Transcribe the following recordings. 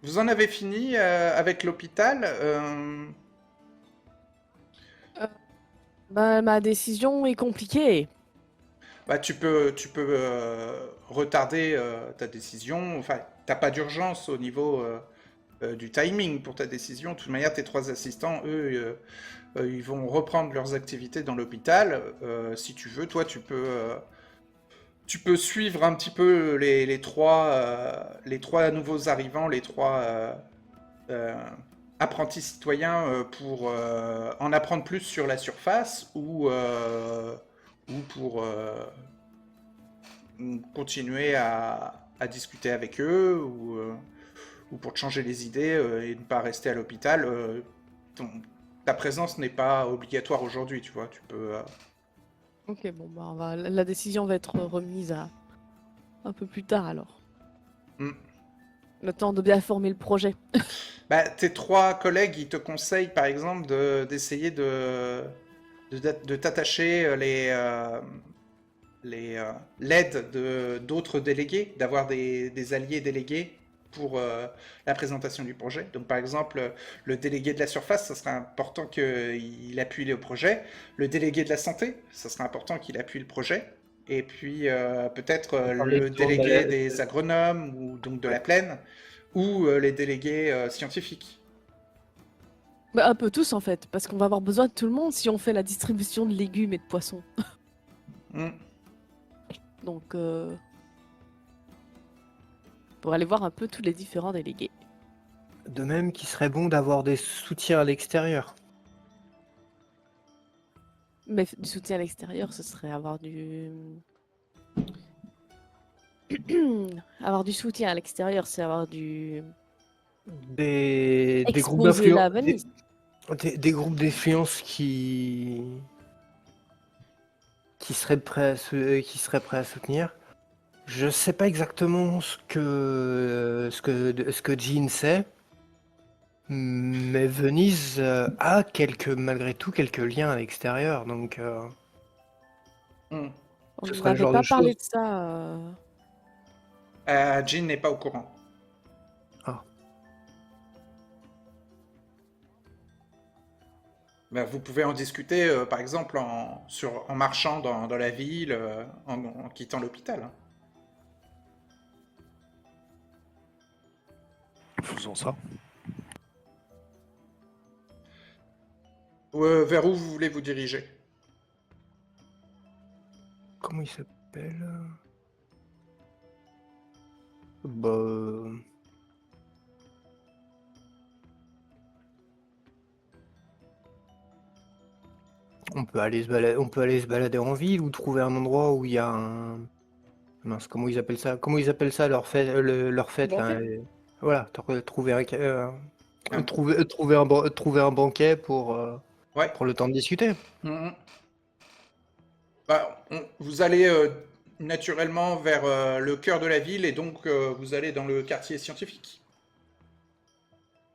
Vous en avez fini avec l'hôpital Euh, Bah, ma décision est compliquée. bah, tu peux retarder ta décision. Enfin, t'as pas d'urgence au niveau du timing pour ta décision. De toute manière, tes trois assistants, eux, ils vont reprendre leurs activités dans l'hôpital. Si tu veux, toi, tu peux suivre un petit peu les trois nouveaux arrivants, les trois euh, apprentis citoyens pour en apprendre plus sur la surface ou pour continuer à discuter avec eux ou pour te changer les idées et ne pas rester à l'hôpital. Ta présence n'est pas obligatoire aujourd'hui, tu vois. Tu peux. Ok, bon, bah, la décision va être remise à un peu plus tard alors. Hmm. Le temps de bien former le projet. Bah, tes trois collègues, ils te conseillent par exemple d'essayer de t'attacher l'aide de d'autres délégués, d'avoir des alliés délégués pour la présentation du projet. Donc par exemple, le délégué de la surface, ça serait important qu'il appuie le projet. Le délégué de la santé, ça serait important qu'il appuie le projet. Et puis peut-être On parlait le toujours délégué des agronomes ou donc de ouais. la plaine ou les délégués scientifiques. Bah, un peu tous en fait, parce qu'on va avoir besoin de tout le monde si on fait la distribution de légumes et de poissons. Hmm. Donc, pour aller voir un peu tous les différents délégués. De même qu'il serait bon d'avoir des soutiens à l'extérieur. Mais du soutien à l'extérieur, ce serait avoir du... avoir du soutien à l'extérieur, c'est avoir du... Des groupes Exposer d'influence. la Venise. Des groupes d'influence qui seraient prêts à soutenir. Je sais pas exactement ce que Jean sait, mais Venise a malgré tout quelques liens à l'extérieur, donc Hmm. On ce serait le n'avait genre de pas parlé choses. de ça. Jean n'est pas au courant. Ah. Ben, vous pouvez en discuter, par exemple, en marchant dans la ville, en quittant l'hôpital. Hein. Faisons ça. Vers où vous voulez vous diriger? Comment il s'appelle? Bah, on peut aller se balader en ville ou trouver un endroit où il y a un. Mince, comment ils appellent ça? Comment ils appellent ça leur fête là? Banquet. Voilà, trouver Hein. trouver un banquet Ouais. pour le temps de discuter. Mhm. Bah, vous allez naturellement vers le cœur de la ville et donc vous allez dans le quartier scientifique.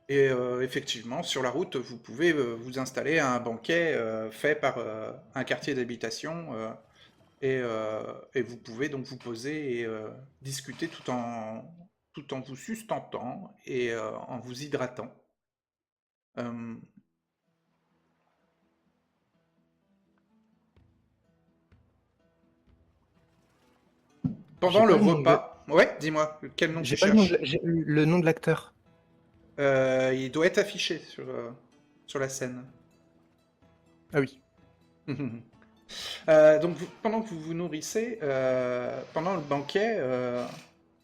Et effectivement, sur la route, vous pouvez vous installer à un banquet fait par un quartier d'habitation et vous pouvez donc vous poser et discuter tout en vous sustentant et en vous hydratant. Euh, J'ai pendant le pas le nom de repas, ouais, dis-moi, quel nom tu j'ai pas le nom de cherches? le nom de l'acteur. Il doit être affiché sur la scène. Ah oui. Donc pendant que vous vous nourrissez, pendant le banquet,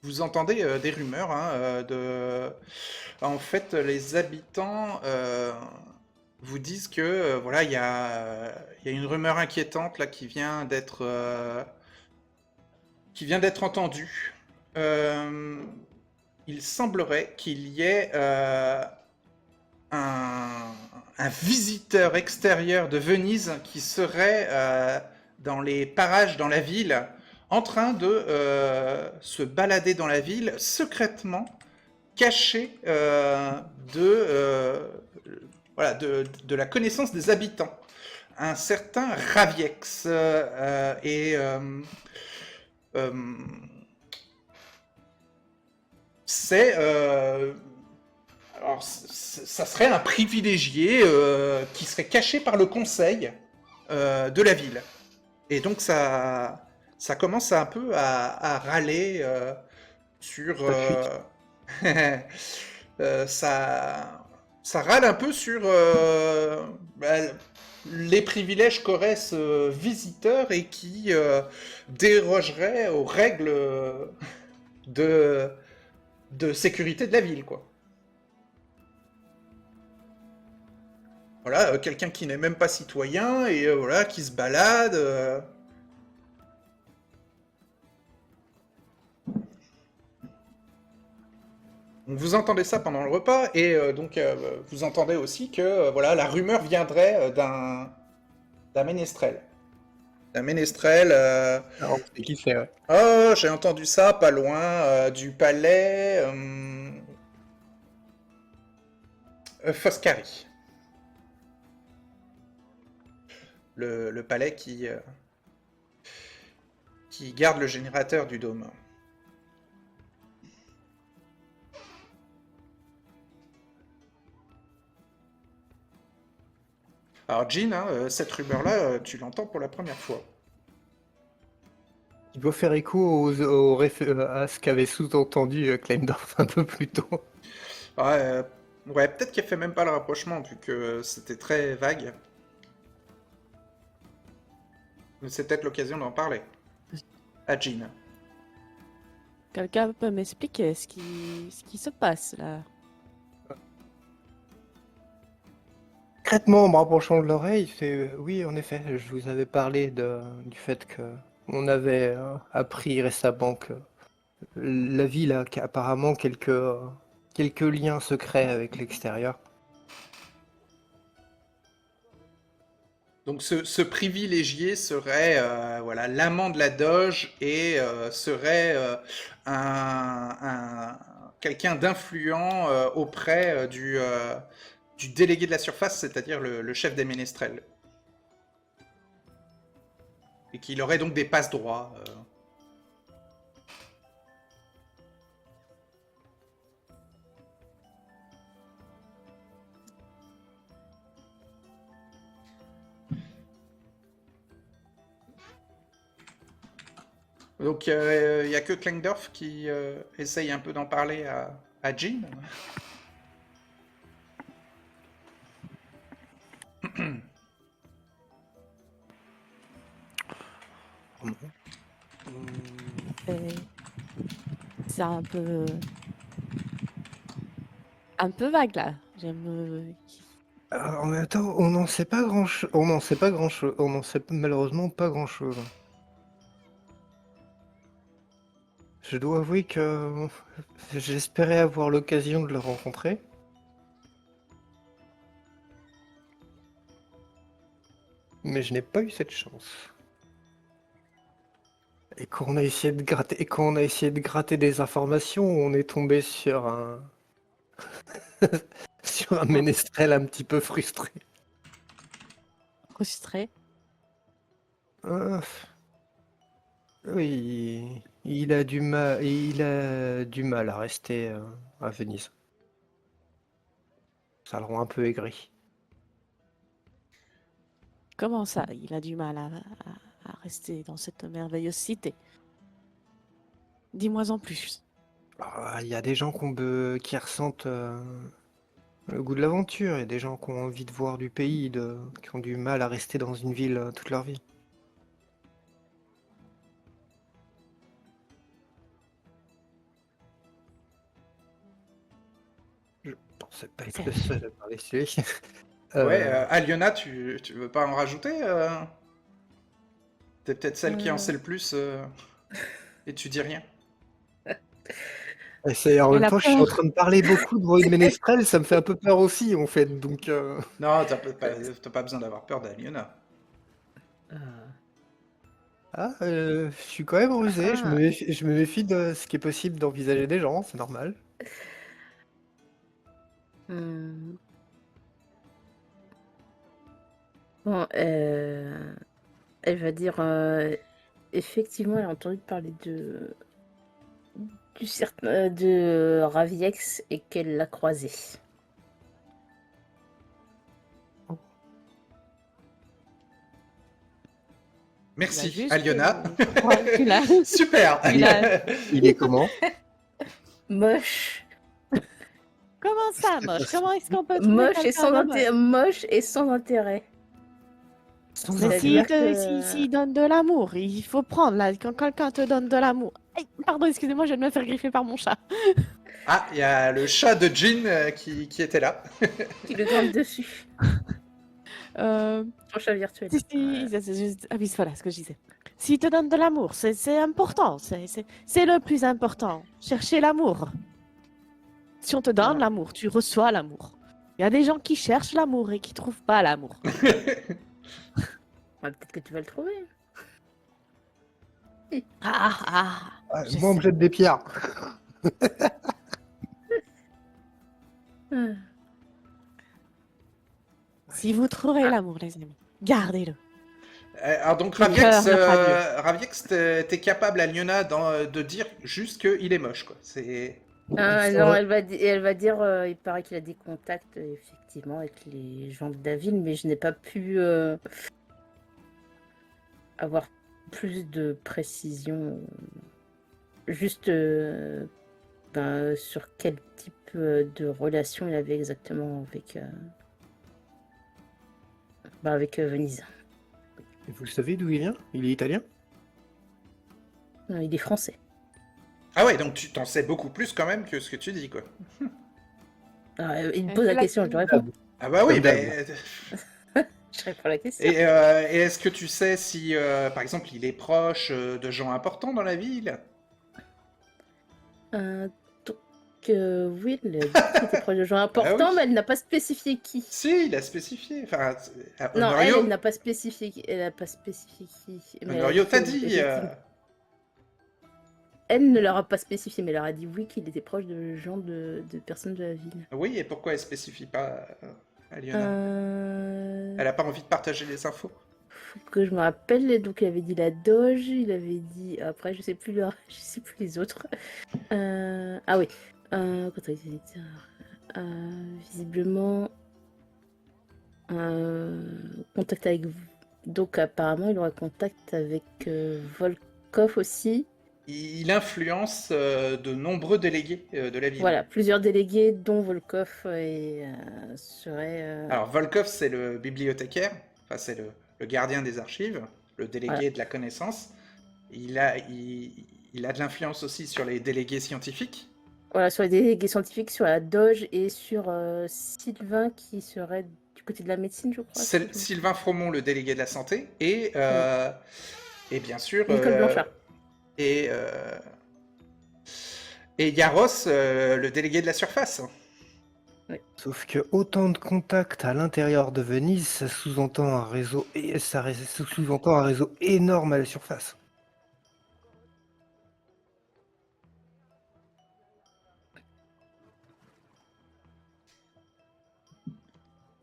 vous entendez des rumeurs hein, En fait, les habitants vous disent que voilà, il y a une rumeur inquiétante là qui vient d'être entendue. Euh, il semblerait qu'il y ait un, un visiteur extérieur de Venise qui serait dans les parages dans la ville, en train de se balader dans la ville secrètement, caché voilà, de la connaissance des habitants. Un certain Raviex euh, c'est alors, ça serait un privilégié qui serait caché par le conseil de la ville. Et donc ça commence un peu à râler sur... Ça fuite. ça râle un peu sur bah, les privilèges qu'auraient ce visiteur et qui dérogerait aux règles de, de sécurité de la ville, quoi. Voilà, quelqu'un qui n'est même pas citoyen et voilà, qui se balade. Donc vous entendez ça pendant le repas et donc vous entendez aussi que voilà, la rumeur viendrait d'un ménestrel. D'un ménestrel. Alors, c'est qui c'est, ouais. Oh, j'ai entendu ça pas loin du palais Foscari. Le palais qui garde le générateur du dôme. Alors Jean, hein, cette rumeur-là, tu l'entends pour la première fois. Il doit faire écho à ce qu'avait sous-entendu Kleindorf un peu plus tôt. Ouais, ouais, peut-être qu'elle fait même pas le rapprochement, vu que c'était très vague. Mais c'est peut-être l'occasion d'en parler. À Jean. Quelqu'un peut m'expliquer ce qui se passe là? Concrètement, en me rapprochant de l'oreille, c'est oui, en effet, je vous avais parlé du fait que on avait appris récemment que la ville a apparemment quelques liens secrets avec l'extérieur. Donc ce privilégié serait voilà, l'amant de la doge et serait quelqu'un d'influent auprès du délégué de la surface, c'est-à-dire le chef des ménestrels. Et qu'il aurait donc des passe-droits. Donc il n'y a que Klingdorf qui essaye un peu d'en parler à Jean. Et c'est un peu vague là. Alors, mais attends, on n'en sait pas grand-chose. On n'en sait pas grand-chose. On n'en sait malheureusement pas grand-chose. Je dois avouer que j'espérais avoir l'occasion de le rencontrer. Mais je n'ai pas eu cette chance. Et quand on a essayé de gratter des informations, on est tombé sur un sur un ménestrel un petit peu frustré. Frustré. Euh, oui, il a du mal à rester à Venise. Ça le rend un peu aigri. Comment ça? Il a du mal à rester dans cette merveilleuse cité. Dis-moi en plus. Ah, il y a des gens qui ressentent le goût de l'aventure, il y a des gens qui ont envie de voir du pays, qui ont du mal à rester dans une ville toute leur vie. Je pensais pas être le seul à parler de lui. Ouais, Aliona, tu veux pas en rajouter T'es peut-être celle qui en sait le plus et tu dis rien. Et en Elle même a temps, je suis en peur. train de parler beaucoup devant une ménestrel, ça me fait un peu peur aussi, en fait. Donc, Non, t'as pas besoin d'avoir peur d'Aliona. je suis quand même rusé. Ah, Je me méfie de ce qui est possible d'envisager des gens, c'est normal. hmm. Bon, elle va dire effectivement, elle a entendu parler de Raviex et qu'elle l'a croisé. Merci, juste, Aliona. ouais, tu l'as. Super. Il a- Il est comment? Moche. Comment ça, moche? Comment est-ce qu'on peut trouver Moche et quelqu'un sans de intérêt. moche? Moche et sans intérêt. Mais C'est-à-dire que... s'il donne de l'amour, il faut prendre là, quand quelqu'un te donne de l'amour. Aïe, pardon, excusez-moi, je viens de me faire griffer par mon chat. Ah, il y a le chat de Jean qui était là. qui le grimpe dessus. Euh, Son chat virtuel. Ah oui, voilà ce que je disais. S'il te donne de l'amour, c'est important, c'est le plus important. Chercher l'amour. Si on te donne l'amour, tu reçois l'amour. Il y a des gens qui cherchent l'amour et qui trouvent pas l'amour. Ouais, peut-être que tu vas le trouver. Je Moi, on me sais. jette des pierres. Ah. Si vous trouvez l'amour, les amis, gardez-le. Alors donc Le Raviex, cœur n'a pas Raviex, t'es capable, Aliona, de dire juste qu'il est moche, quoi. C'est... Ah, Ça non, va. elle va dire, il paraît qu'il a des contacts, effectivement, avec les gens de la ville, mais je n'ai pas pu avoir plus de précision. Juste sur quel type de relation il avait exactement avec Venise. Et vous savez d'où il vient? Il est italien? Non, il est français. Ah ouais, donc tu t'en sais beaucoup plus quand même que ce que tu dis, quoi. Ah, il me Elle pose fait la la question, je cuisine. réponds. Ah bah oui, Comme mais... Je réponds à la question. Et est-ce que tu sais si, par exemple, il est proche de gens importants dans la ville? Donc, oui, elle a dit qu'il était proche de gens importants, oui. mais elle n'a pas spécifié qui. Si, il a spécifié. Enfin, Non, Honorio, elle n'a pas spécifié qui. Elle n'a pas spécifié qui. Mais elle a Honorio dit t'a que, dit. effectivement, elle ne leur a pas spécifié, mais elle leur a dit oui qu'il était proche de gens de personnes de la ville. Oui, et pourquoi elle spécifie pas Aliona? Euh... Elle a pas envie de partager les infos? Faut que je me rappelle. Et donc, il avait dit la Doge, il avait dit. Après, je sais plus, je sais plus les autres. Ah oui. Visiblement. Contact avec. Donc, apparemment, il aura contact avec Volkov aussi. Il influence de nombreux délégués de la ville. Voilà, plusieurs délégués, dont Volkov, serait. Alors, Volkov, c'est le bibliothécaire, enfin, c'est le gardien des archives, le délégué Voilà. de la connaissance. Il a de l'influence aussi sur les délégués scientifiques. Voilà, sur les délégués scientifiques, sur la Doge et sur Sylvain qui serait du côté de la médecine, je crois. C'est Sylvain Fromont, le délégué de la santé, et bien sûr... Nicole Blanchard. Et Yaros, le délégué de la surface. Sauf que autant de contacts à l'intérieur de Venise, ça sous-entend un réseau et ça sous-entend un réseau énorme à la surface.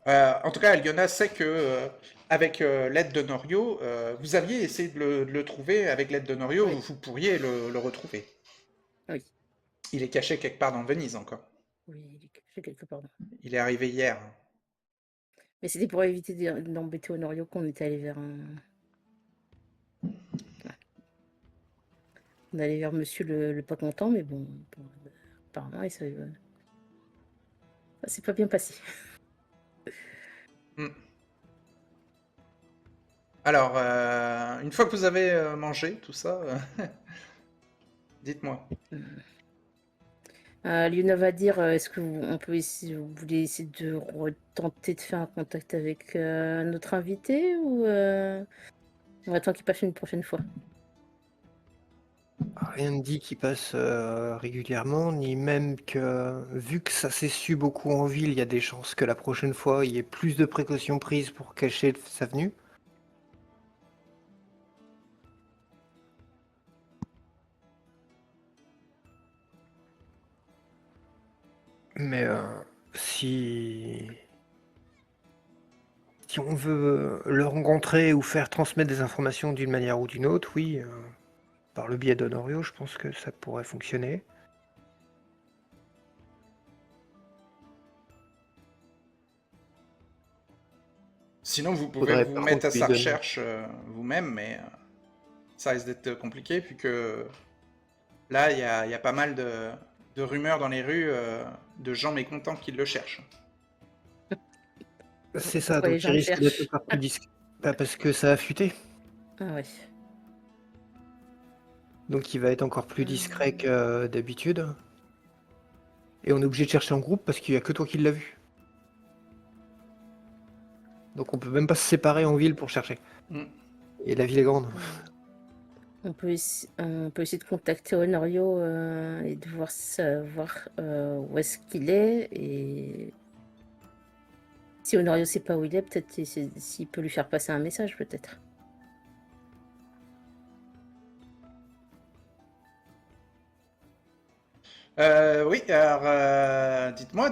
En tout cas, Aliona sait que avec l'aide de Norio, vous aviez essayé de le trouver. Avec l'aide de Norio, Oui. vous pourriez le retrouver. Oui. Il est caché quelque part dans Venise encore. Oui, il est caché quelque part. Il est arrivé hier. Mais c'était pour éviter d'embêter Honorio qu'on était allé vers un. On allait vers monsieur le pas content, mais bon apparemment, ça s'est pas bien passé. Alors, une fois que vous avez mangé tout ça, dites-moi. Liona va dire, est-ce que vous voulez essayer de tenter de faire un contact avec notre invité ou on attend qu'il passe une prochaine fois? Rien ne dit qu'il passe régulièrement, ni même que, vu que ça s'est su beaucoup en ville, il y a des chances que la prochaine fois, il y ait plus de précautions prises pour cacher sa venue. Mais si on veut le rencontrer ou faire transmettre des informations d'une manière ou d'une autre, oui, par le biais d'Honorio, je pense que ça pourrait fonctionner. Sinon, vous pouvez Faudrait vous par mettre à contre lui sa donner. recherche vous-même, mais ça risque d'être compliqué, puis que là, il y a pas mal de rumeurs dans les rues de gens mécontents qui le cherchent. C'est ça, Pourquoi les donc il gens le risque d'être cherchent? encore plus discret. Bah, parce que ça a fuité. Ah ouais. Donc il va être encore plus discret que d'habitude. Et on est obligé de chercher en groupe parce qu'il y a que toi qui l'as vu. Donc on peut même pas se séparer en ville pour chercher. Mm. Et la ville est grande. On peut essayer de contacter Honorio et de savoir où est-ce qu'il est. Et si Honorio sait pas où il est, peut-être s'il peut lui faire passer un message, peut-être. Oui, alors dites-moi.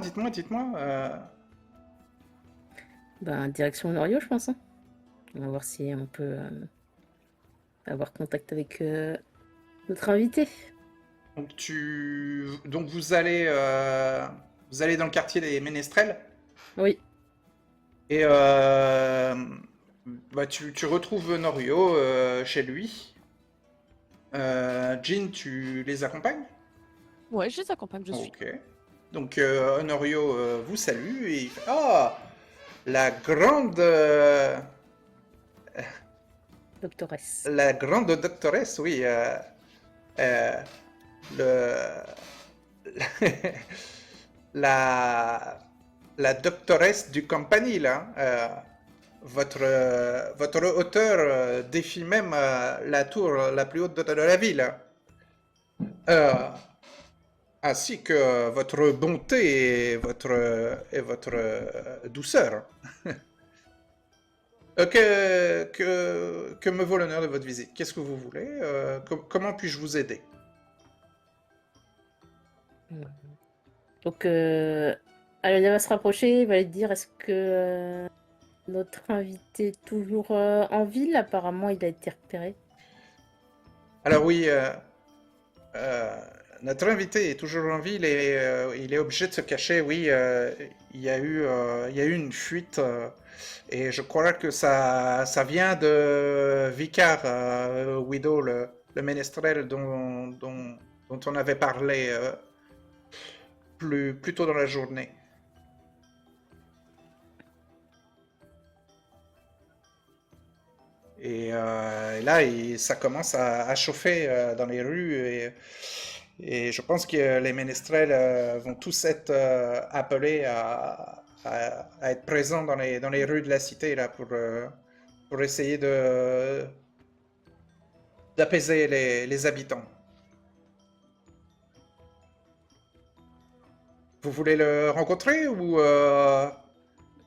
Ben, direction Honorio, je pense. Hein. On va voir si on peut avoir contact avec notre invité. Donc vous allez dans le quartier des Ménestrels Oui, et bah, tu retrouves Norio chez lui. Jean, tu les accompagnes? Ouais, je les accompagne, je suis. Ok. Donc Honorio vous salue et il fait ah, la grande doctoresse. la grande doctoresse, oui. Euh, le la la doctoresse du compagnie là. Votre hauteur défie même la tour la plus haute de la ville. Euh, Ainsi que votre bonté et votre douceur. Que me vaut l'honneur de votre visite? Qu'est-ce que vous voulez? Comment puis-je vous aider? Donc, elle va se rapprocher, il va lui dire est-ce que notre invité est toujours en ville? Apparemment, il a été repéré. Alors oui, notre invité est toujours en ville et il est obligé de se cacher. Oui, il y a eu une fuite et je crois que ça vient de Vicar Widow, le ménestrel dont on avait parlé plus tôt dans la journée. Et là, ça commence à chauffer dans les rues et je pense que les ménestrels vont tous être appelés à être présents dans les rues de la cité là, pour essayer d'apaiser les habitants. Vous voulez le rencontrer ou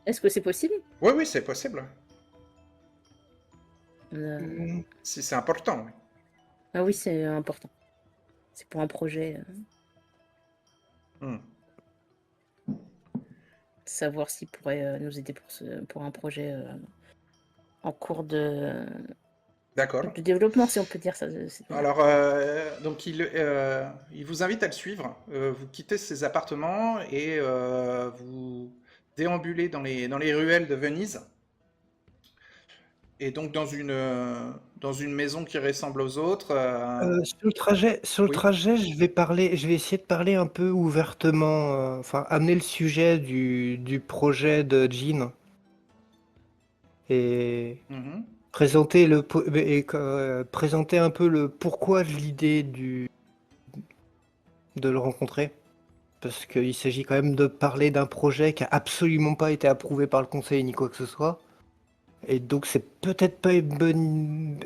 Est-ce que c'est possible? Oui, oui, c'est possible. Mm. Si c'est important, oui. Ah oui, c'est important. C'est pour un projet. Hmm. Savoir s'il pourrait nous aider pour un projet en cours de D'accord. développement, si on peut dire ça. Alors, donc il vous invite à le suivre. Vous quittez ses appartements et vous déambulez dans les ruelles de Venise. Et donc dans une maison qui ressemble aux autres. Sur le Oui. trajet, je vais essayer de parler un peu ouvertement, enfin amener le sujet du projet de Jean et Mhm. présenter un peu le pourquoi de l'idée de le rencontrer. Parce qu'il s'agit quand même de parler d'un projet qui a absolument pas été approuvé par le conseil ni quoi que ce soit. Et donc c'est peut-être pas une bonne...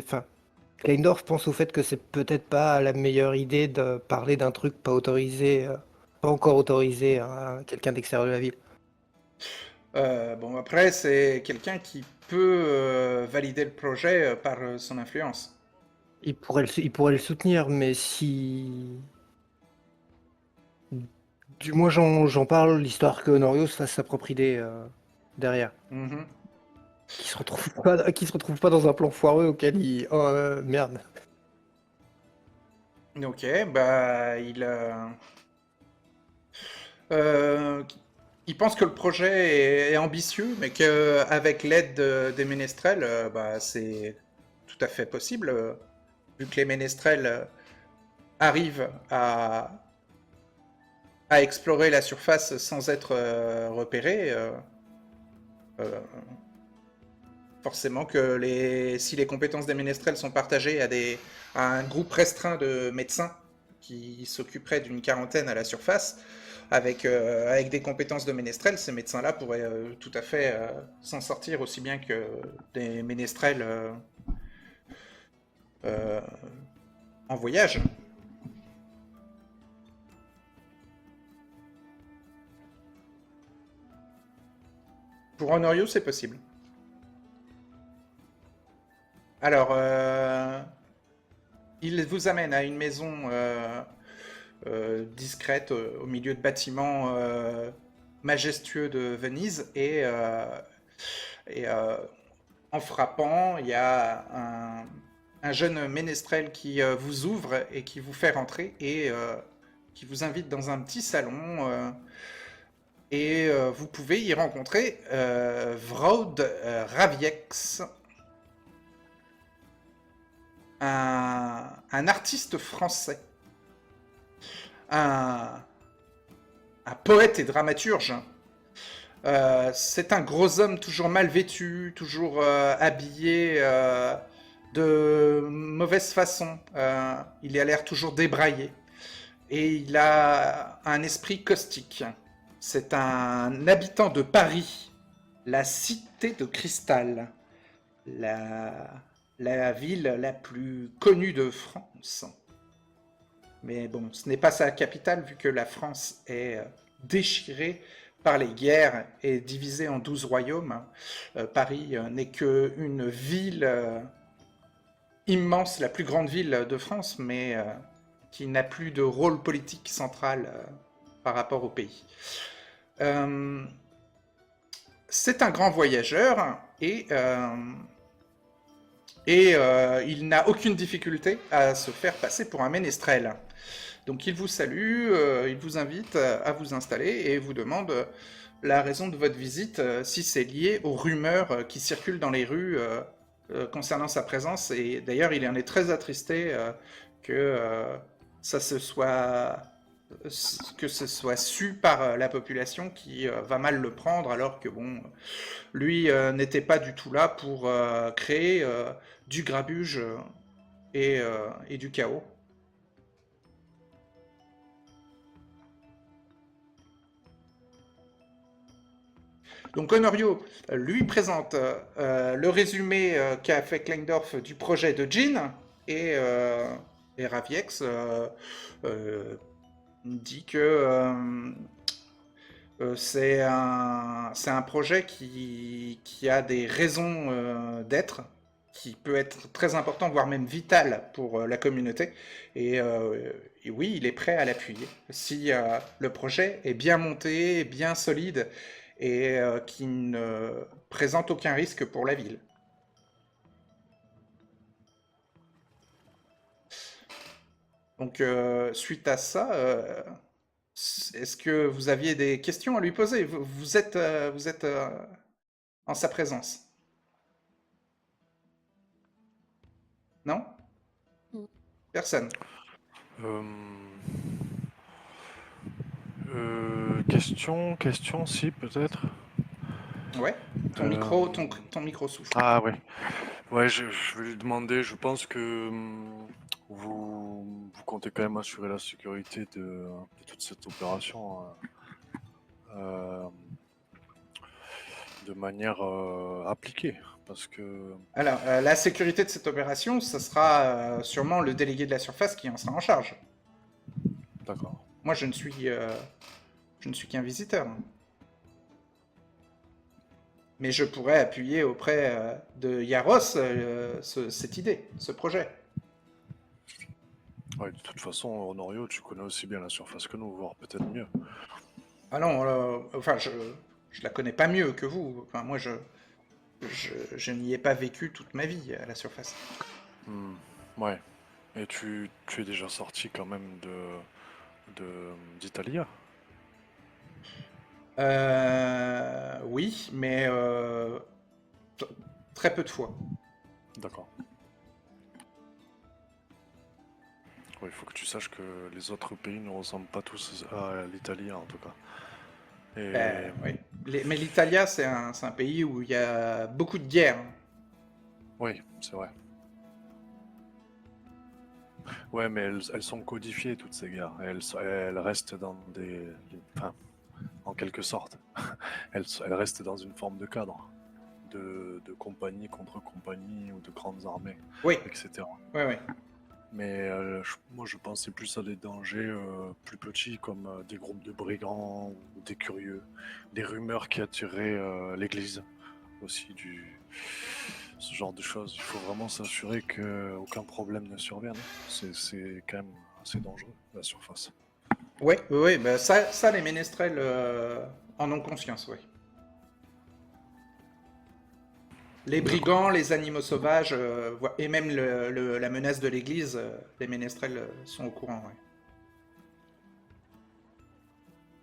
Enfin, Kleindorf pense au fait que c'est peut-être pas la meilleure idée de parler d'un truc pas autorisé, pas encore autorisé à quelqu'un d'extérieur de la ville. Bon, après, c'est quelqu'un qui peut valider le projet par son influence. Il pourrait le soutenir, mais si... Du moins j'en parle, l'histoire que Honorio se fasse sa propre idée derrière. Mhm. Qui se retrouve pas dans un plan foireux auquel il... Oh merde. Ok, bah euh, il pense que le projet est ambitieux, mais qu'avec l'aide des ménestrels, bah, tout à fait possible, vu que les ménestrels arrivent à explorer la surface sans être repérés. Forcément que si les compétences des ménestrels sont partagées à un groupe restreint de médecins qui s'occuperaient d'une quarantaine à la surface, avec des compétences de ménestrels, ces médecins-là pourraient tout à fait s'en sortir aussi bien que des ménestrels en voyage. Pour Honorio, c'est possible. Alors, il vous amène à une maison discrète au milieu de bâtiments majestueux de Venise et en frappant, il y a un jeune ménestrel qui vous ouvre et qui vous fait rentrer et qui vous invite dans un petit salon et vous pouvez y rencontrer Vraud Raviex, un artiste français, un poète et dramaturge. C'est un gros homme toujours mal vêtu, toujours habillé de mauvaise façon. Il a l'air toujours débraillé. Et il a un esprit caustique. C'est un habitant de Paris, la cité de cristal, la ville la plus connue de France. Mais bon, ce n'est pas sa capitale, vu que la France est déchirée par les guerres et divisée en 12 royaumes. Paris n'est qu'une ville immense, la plus grande ville de France, mais qui n'a plus de rôle politique central par rapport au pays. C'est un grand voyageur et il n'a aucune difficulté à se faire passer pour un ménestrel. Donc il vous salue, il vous invite à vous installer et vous demande la raison de votre visite, si c'est lié aux rumeurs qui circulent dans les rues concernant sa présence. Et d'ailleurs, il en est très attristé que ce soit su par la population qui va mal le prendre, alors que bon, lui n'était pas du tout là pour créer du grabuge et du chaos. Donc Honorio lui présente le résumé qu'a fait Kleindorf du projet de Jean et Raviex dit que c'est un projet qui a des raisons d'être, qui peut être très important, voire même vital pour la communauté. Et oui, il est prêt à l'appuyer si le projet est bien monté, bien solide et qui ne présente aucun risque pour la ville. Donc, suite à ça, est-ce que vous aviez des questions à lui poser? Vous êtes en sa présence. Non? Personne. Question, si, peut-être. Ouais. Ton micro souffle. Ah ouais. Ouais, je vais lui demander, je pense que vous comptez quand même assurer la sécurité de toute cette opération de manière appliquée. Parce que... Alors, la sécurité de cette opération, ce sera sûrement le délégué de la surface qui en sera en charge. D'accord. Moi, je ne suis qu'un visiteur. Mais je pourrais appuyer auprès de Yaros cette idée, ce projet. Ouais, de toute façon, Honorio, tu connais aussi bien la surface que nous, voire peut-être mieux. Ah non, enfin, je la connais pas mieux que vous. Enfin, moi, je n'y ai pas vécu toute ma vie à la surface. Ouais. Et tu es déjà sorti quand même d'Italia? Oui, mais très peu de fois. D'accord. il faut que tu saches que les autres pays ne ressemblent pas tous à l'Italie en tout cas. Et Oui. Mais l'Italia, c'est un pays où il y a beaucoup de guerres. oui, c'est vrai. Ouais, mais elles sont codifiées toutes ces guerres. Elles restent dans enfin, en quelque sorte, elles restent dans une forme de cadre, de compagnie contre compagnie ou de grandes armées, Oui, etc. oui, oui. Mais moi, je pensais plus à des dangers plus petits, comme des groupes de brigands ou des curieux, des rumeurs qui attiraient l'Église aussi, ce genre de choses. Il faut vraiment s'assurer qu'aucun problème ne survienne. C'est quand même assez dangereux, la surface. Oui, oui, oui, bah ça, les ménestrels en ont conscience, oui. Les brigands, les animaux sauvages, et même la menace de l'Église, les ménestrels sont au courant, ouais.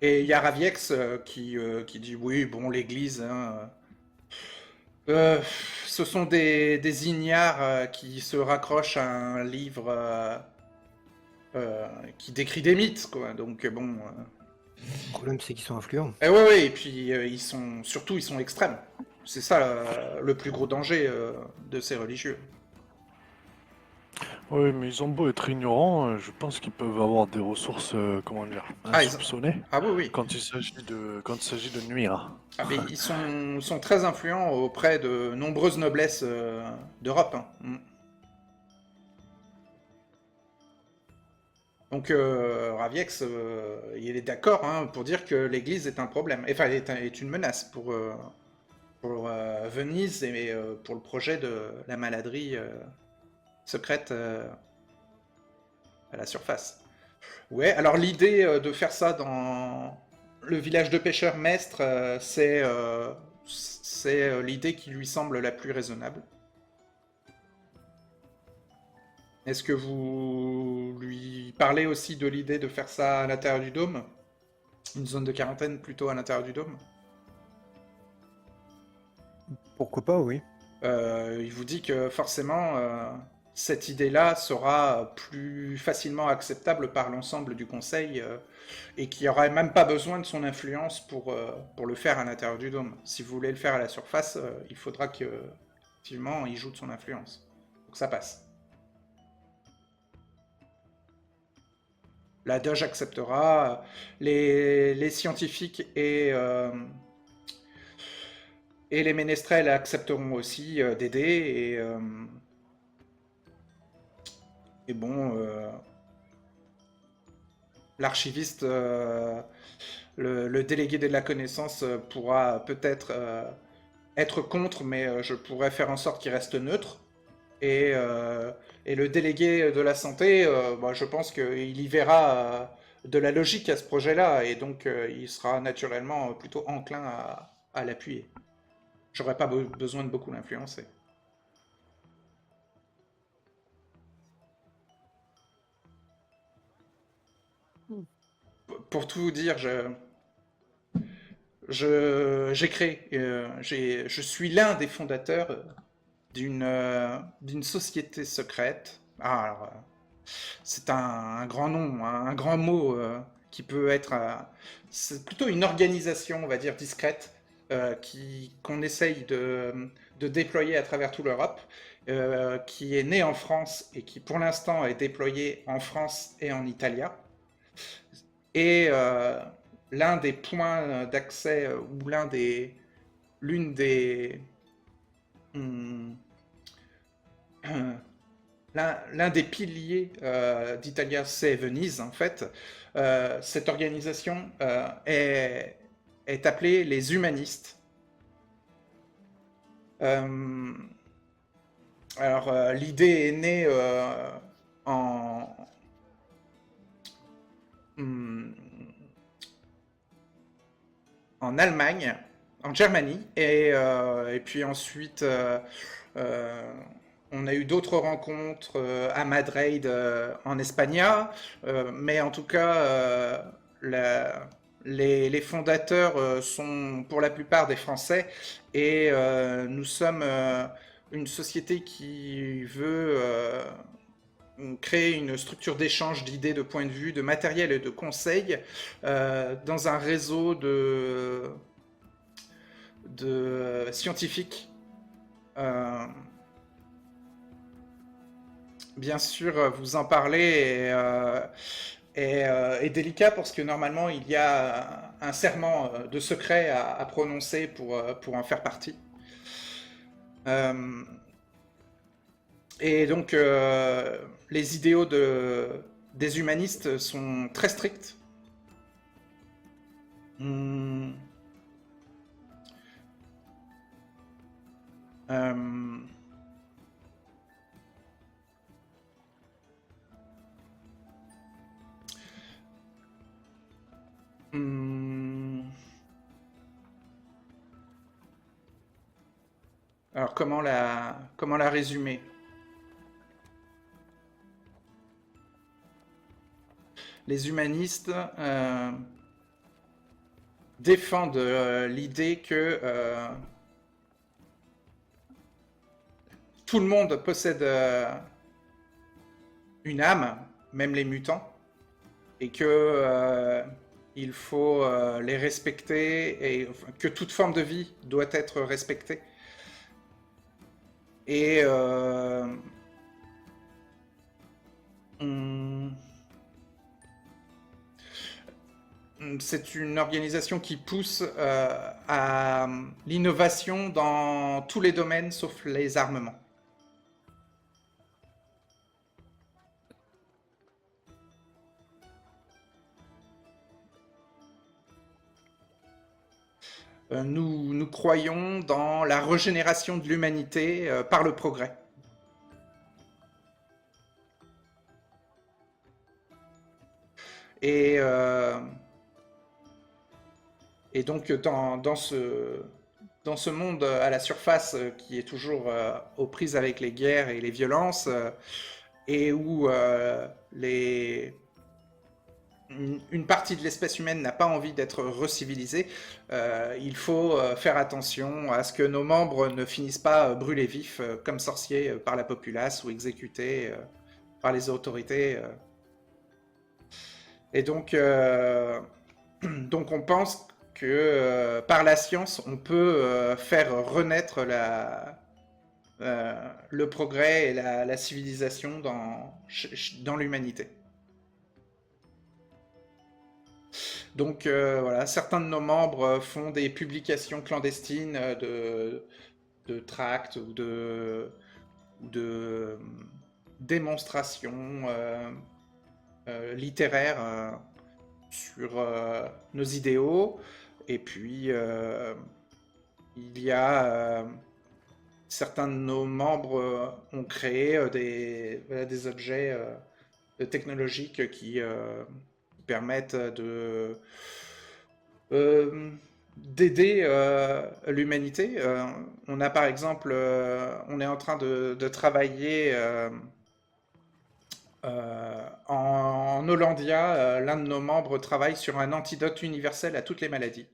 Et il y a Raviex qui dit oui, bon, l'Église, hein, ce sont des ignares qui se raccrochent à un livre qui décrit des mythes, quoi. Donc bon. Le problème, c'est qu'ils sont influents. Et ouais, ouais, et puis surtout, ils sont extrêmes. C'est ça le plus gros danger de ces religieux. Oui, mais ils ont beau être ignorants, je pense qu'ils peuvent avoir des ressources, comment dire, Ah, insoupçonnées Ah oui, oui. quand il s'agit de nuire. Ah, mais ils sont très influents auprès de nombreuses noblesses d'Europe, hein. Mm. Donc Raviex, il est d'accord, hein, pour dire que l'Église est un problème, enfin est une menace pour Venise et pour le projet de la maladrie secrète à la surface. Ouais, alors l'idée de faire ça dans le village de pêcheurs Mestre, c'est l'idée qui lui semble la plus raisonnable. Est-ce que vous lui parlez aussi de l'idée de faire ça à l'intérieur du dôme? Une zone de quarantaine plutôt à l'intérieur du dôme? Pourquoi pas, oui. Il vous dit que forcément, cette idée-là sera plus facilement acceptable par l'ensemble du conseil et qu'il n'y aurait même pas besoin de son influence pour le faire à l'intérieur du dôme. Si vous voulez le faire à la surface, il faudra qu'effectivement il joue de son influence. Donc ça passe. La Doge acceptera, les scientifiques et les ménestrels accepteront aussi d'aider et bon, l'archiviste, le délégué de la connaissance pourra peut-être être contre, mais je pourrais faire en sorte qu'il reste neutre. Et le délégué de la santé, bah, je pense qu'il y verra de la logique à ce projet-là, et donc il sera naturellement plutôt enclin à l'appuyer. J'aurais pas besoin de beaucoup l'influencer. Pour tout vous dire, j'ai créé, je suis l'un des fondateurs d'une société secrète. Ah, alors, c'est un grand nom, un grand mot qui peut être. C'est plutôt une organisation, on va dire, discrète, qu'on essaye de déployer à travers toute l'Europe, qui est née en France et qui, pour l'instant, est déployée en France et en Italia. Et l'un des points d'accès, ou l'une des. hum, L'un des piliers d'Italia, c'est Venise, en fait. Cette organisation est appelée les humanistes. Alors, l'idée est née en, hum, en Allemagne, en Germanie, et puis ensuite, on a eu d'autres rencontres à Madrid, en Espagne, mais en tout cas, les fondateurs sont pour la plupart des Français, et nous sommes une société qui veut créer une structure d'échange d'idées, de points de vue, de matériel et de conseils dans un réseau de scientifiques. Bien sûr, vous en parler est délicat parce que normalement il y a un serment de secret à prononcer pour en faire partie. Et donc les idéaux des humanistes sont très stricts. Alors comment la résumer? Les humanistes défendent l'idée que tout le monde possède une âme, même les mutants, et que il faut les respecter et que toute forme de vie doit être respectée. Et c'est une organisation qui pousse à l'innovation dans tous les domaines sauf les armements. Nous croyons dans la régénération de l'humanité par le progrès. Et donc dans ce monde à la surface qui est toujours aux prises avec les guerres et les violences, et où une partie de l'espèce humaine n'a pas envie d'être recivilisée, il faut faire attention à ce que nos membres ne finissent pas brûlés vifs comme sorciers par la populace ou exécutés par les autorités. Et donc on pense que par la science, on peut faire renaître le progrès et la civilisation dans l'humanité. Donc voilà, certains de nos membres font des publications clandestines de tracts ou de démonstrations littéraires sur nos idéaux. Et puis il y a certains de nos membres ont créé des objets technologiques qui permettent d'aider l'humanité. On a par exemple, on est en train de travailler en Hollandia. L'un de nos membres travaille sur un antidote universel à toutes les maladies,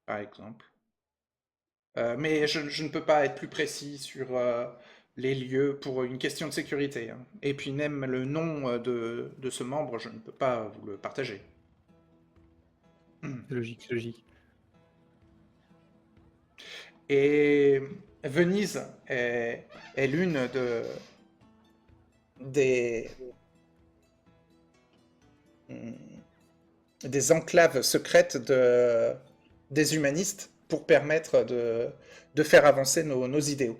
par exemple. Mais je ne peux pas être plus précis sur les lieux pour une question de sécurité. Hein. Et puis même le nom de ce membre, je ne peux pas vous le partager. C'est logique, c'est logique. Et Venise est l'une des enclaves secrètes des humanistes pour permettre de faire avancer nos idéaux.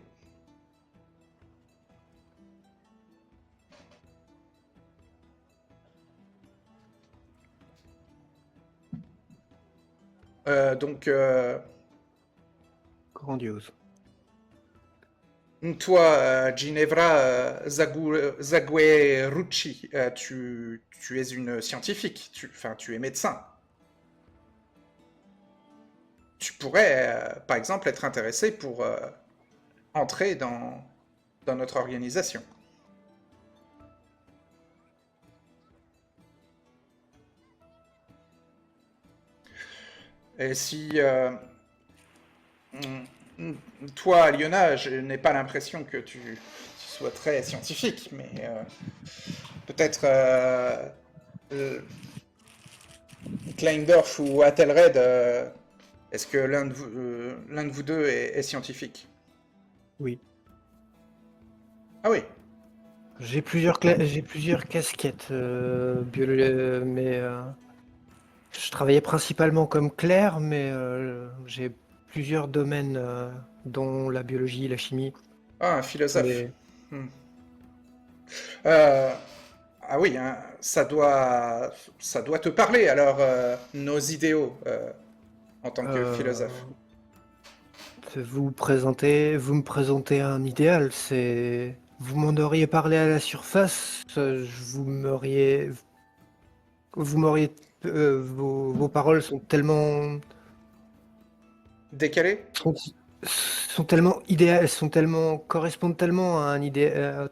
Donc, Grandiose. toi, Ginevra Zaguerucci, tu es une scientifique, tu es médecin. Tu pourrais, par exemple, être intéressé pour entrer dans notre organisation. Et si toi, Liona, je n'ai pas l'impression que tu soit très scientifique, mais peut-être Kleindorf ou Athelred, est-ce que l'un de vous deux est scientifique? Oui. Ah oui. J'ai plusieurs casquettes, mais je travaillais principalement comme clerc, mais j'ai plusieurs domaines, dont la biologie, la chimie. Ah, un philosophe. Mais Hmm. Euh, ah oui, hein, ça doit te parler, alors, nos idéaux en tant que philosophe. vous me présentez un idéal. Vous m'en auriez parlé à la surface, vos paroles Décalé? sont, sont tellement idéales, correspondent tellement à un idéal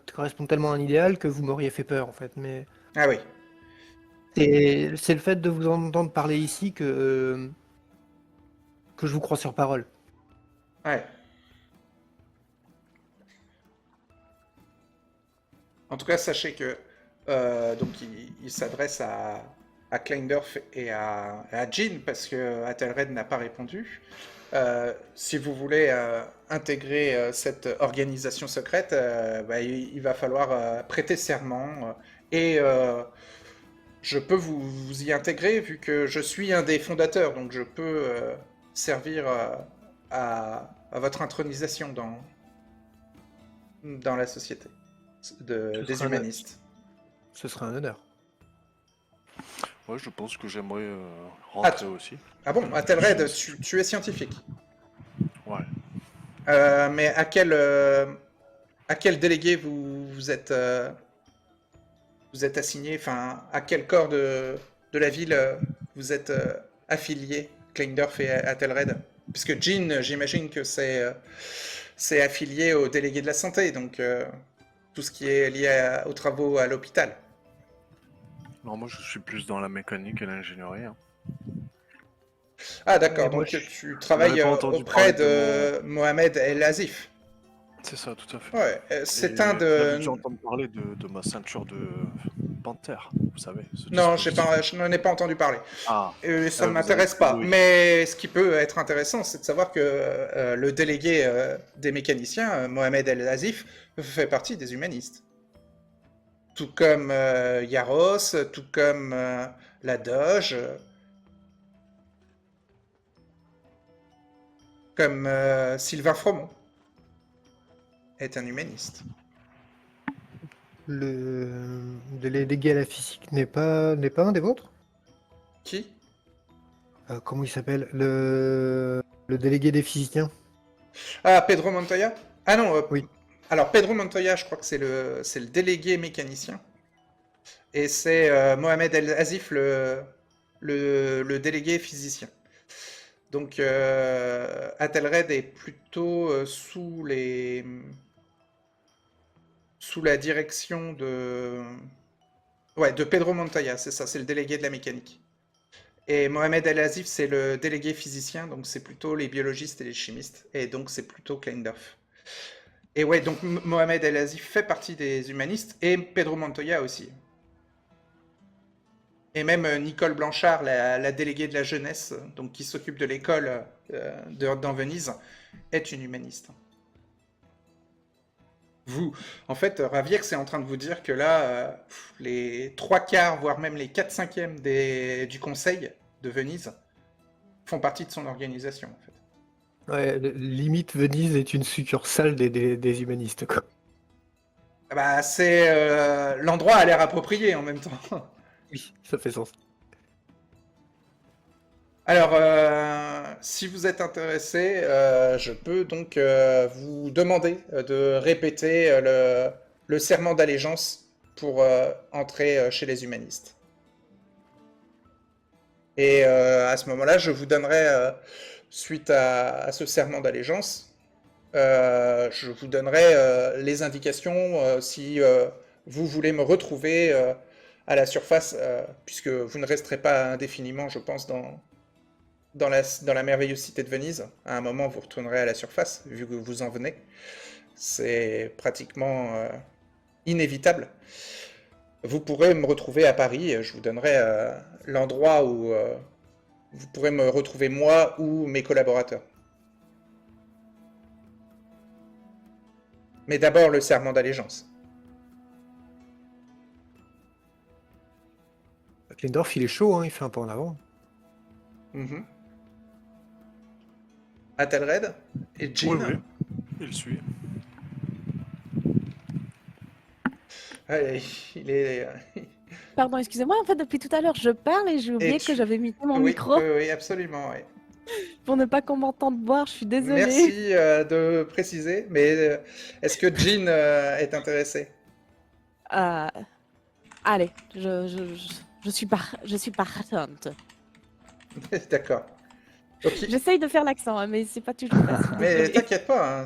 que vous m'auriez fait peur en fait. Mais Ah oui. c'est le fait de vous entendre parler ici que je vous crois sur parole. Ouais. En tout cas, sachez que donc il s'adresse à Kleindorf et à Jean parce que Athelred n'a pas répondu. Si vous voulez intégrer cette organisation secrète, bah, il va falloir prêter serment et je peux vous y intégrer vu que je suis un des fondateurs, donc je peux servir à votre intronisation dans la société des humanistes. Ce serait un honneur. Ouais, je pense que j'aimerais rentrer tu- aussi. Ah bon, Athelred, tu es scientifique. Ouais. Mais à quel délégué vous êtes assigné, enfin, à quel corps de la ville vous êtes affilié, Kleindorf et Athelred? Puisque Jean, j'imagine que c'est affilié au délégué de la santé, donc tout ce qui est lié aux travaux à l'hôpital. Non, moi je suis plus dans la mécanique et l'ingénierie. Hein. Ah d'accord, Et moi, donc je- tu travailles n'avais pas entendu auprès parler de de Mohamed El Azif. C'est ça, tout à fait. Ouais, c'est Et un vous avez de... dû entendre parler de ma ceinture de panthère, vous savez. Ce Non, dispositif. je n'en ai pas entendu parler. Ah, Ça ne vous avez m'intéresse pris pas. Louis. Mais ce qui peut être intéressant, c'est de savoir que le délégué des mécaniciens, Mohamed El Azif, fait partie des humanistes. Tout comme Yaros, tout comme la Doge, comme Sylvain Fromont est un humaniste. Le délégué à la physique n'est pas un des vôtres? Qui? Comment il s'appelle? Le délégué des physiciens? Ah, Pedro Montoya? Ah non, Oui. alors Pedro Montoya, je crois que c'est le délégué mécanicien. Et c'est Mohamed El Azif, le délégué physicien. Donc Athelred est plutôt sous la direction de Pedro Montoya, c'est ça, c'est le délégué de la mécanique. Et Mohamed El Azif, c'est le délégué physicien, donc c'est plutôt les biologistes et les chimistes, et donc c'est plutôt Kleindorf. Et ouais, donc Mohamed El Azif fait partie des humanistes, et Pedro Montoya aussi. Et même Nicole Blanchard, la déléguée de la jeunesse, donc qui s'occupe de l'école dans Venise, est une humaniste. En fait, Raviex est en train de vous dire que là, les 3/4, voire même les 4/5 du conseil de Venise font partie de son organisation, en fait. Ouais, limite Venise est une succursale des humanistes, quoi. Bah, l'endroit a l'air approprié en même temps. Oui, ça fait sens. Alors, si vous êtes intéressé, je peux donc vous demander de répéter le serment d'allégeance pour entrer chez les humanistes. Et à ce moment-là, je vous donnerai, suite à ce serment d'allégeance, je vous donnerai les indications si vous voulez me retrouver à la surface, puisque vous ne resterez pas indéfiniment, je pense, dans la merveilleuse cité de Venise. À un moment, vous retournerez à la surface, vu que vous en venez. c'est pratiquement inévitable. Vous pourrez me retrouver à Paris, je vous donnerai l'endroit où vous pourrez me retrouver moi ou mes collaborateurs. Mais d'abord le serment d'allégeance. Klendorf, il est chaud, hein, il fait un pas en avant. Mhm. Athelred et Jean. Oui, il suit. Allez, il est... Pardon, excusez-moi, en fait, depuis tout à l'heure, je parle et j'ai oublié que j'avais mis mon oui, micro oui, absolument. Oui. pour ne pas qu'on m'entende boire. Je suis désolée. Merci de préciser, mais est-ce que Jean est intéressé? Allez, je suis partante. D'accord. Donc, J'essaye de faire l'accent, hein, mais c'est pas toujours facile. mais désolée. t'inquiète pas, hein,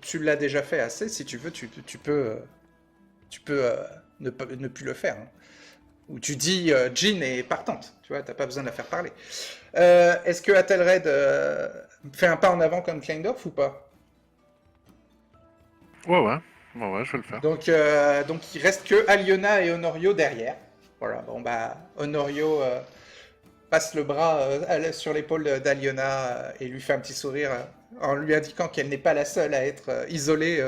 tu l'as déjà fait assez. Si tu veux, tu peux ne plus le faire. Hein. Ou tu dis Jean est partante, tu vois, t'as pas besoin de la faire parler. Est-ce que Athelred fait un pas en avant comme Kleindorf ou pas? Ouais, je vais le faire. Donc il reste que Aliona et Honorio derrière. Voilà, bon bah Honorio passe le bras sur l'épaule d'Aliona et lui fait un petit sourire en lui indiquant qu'elle n'est pas la seule à être isolée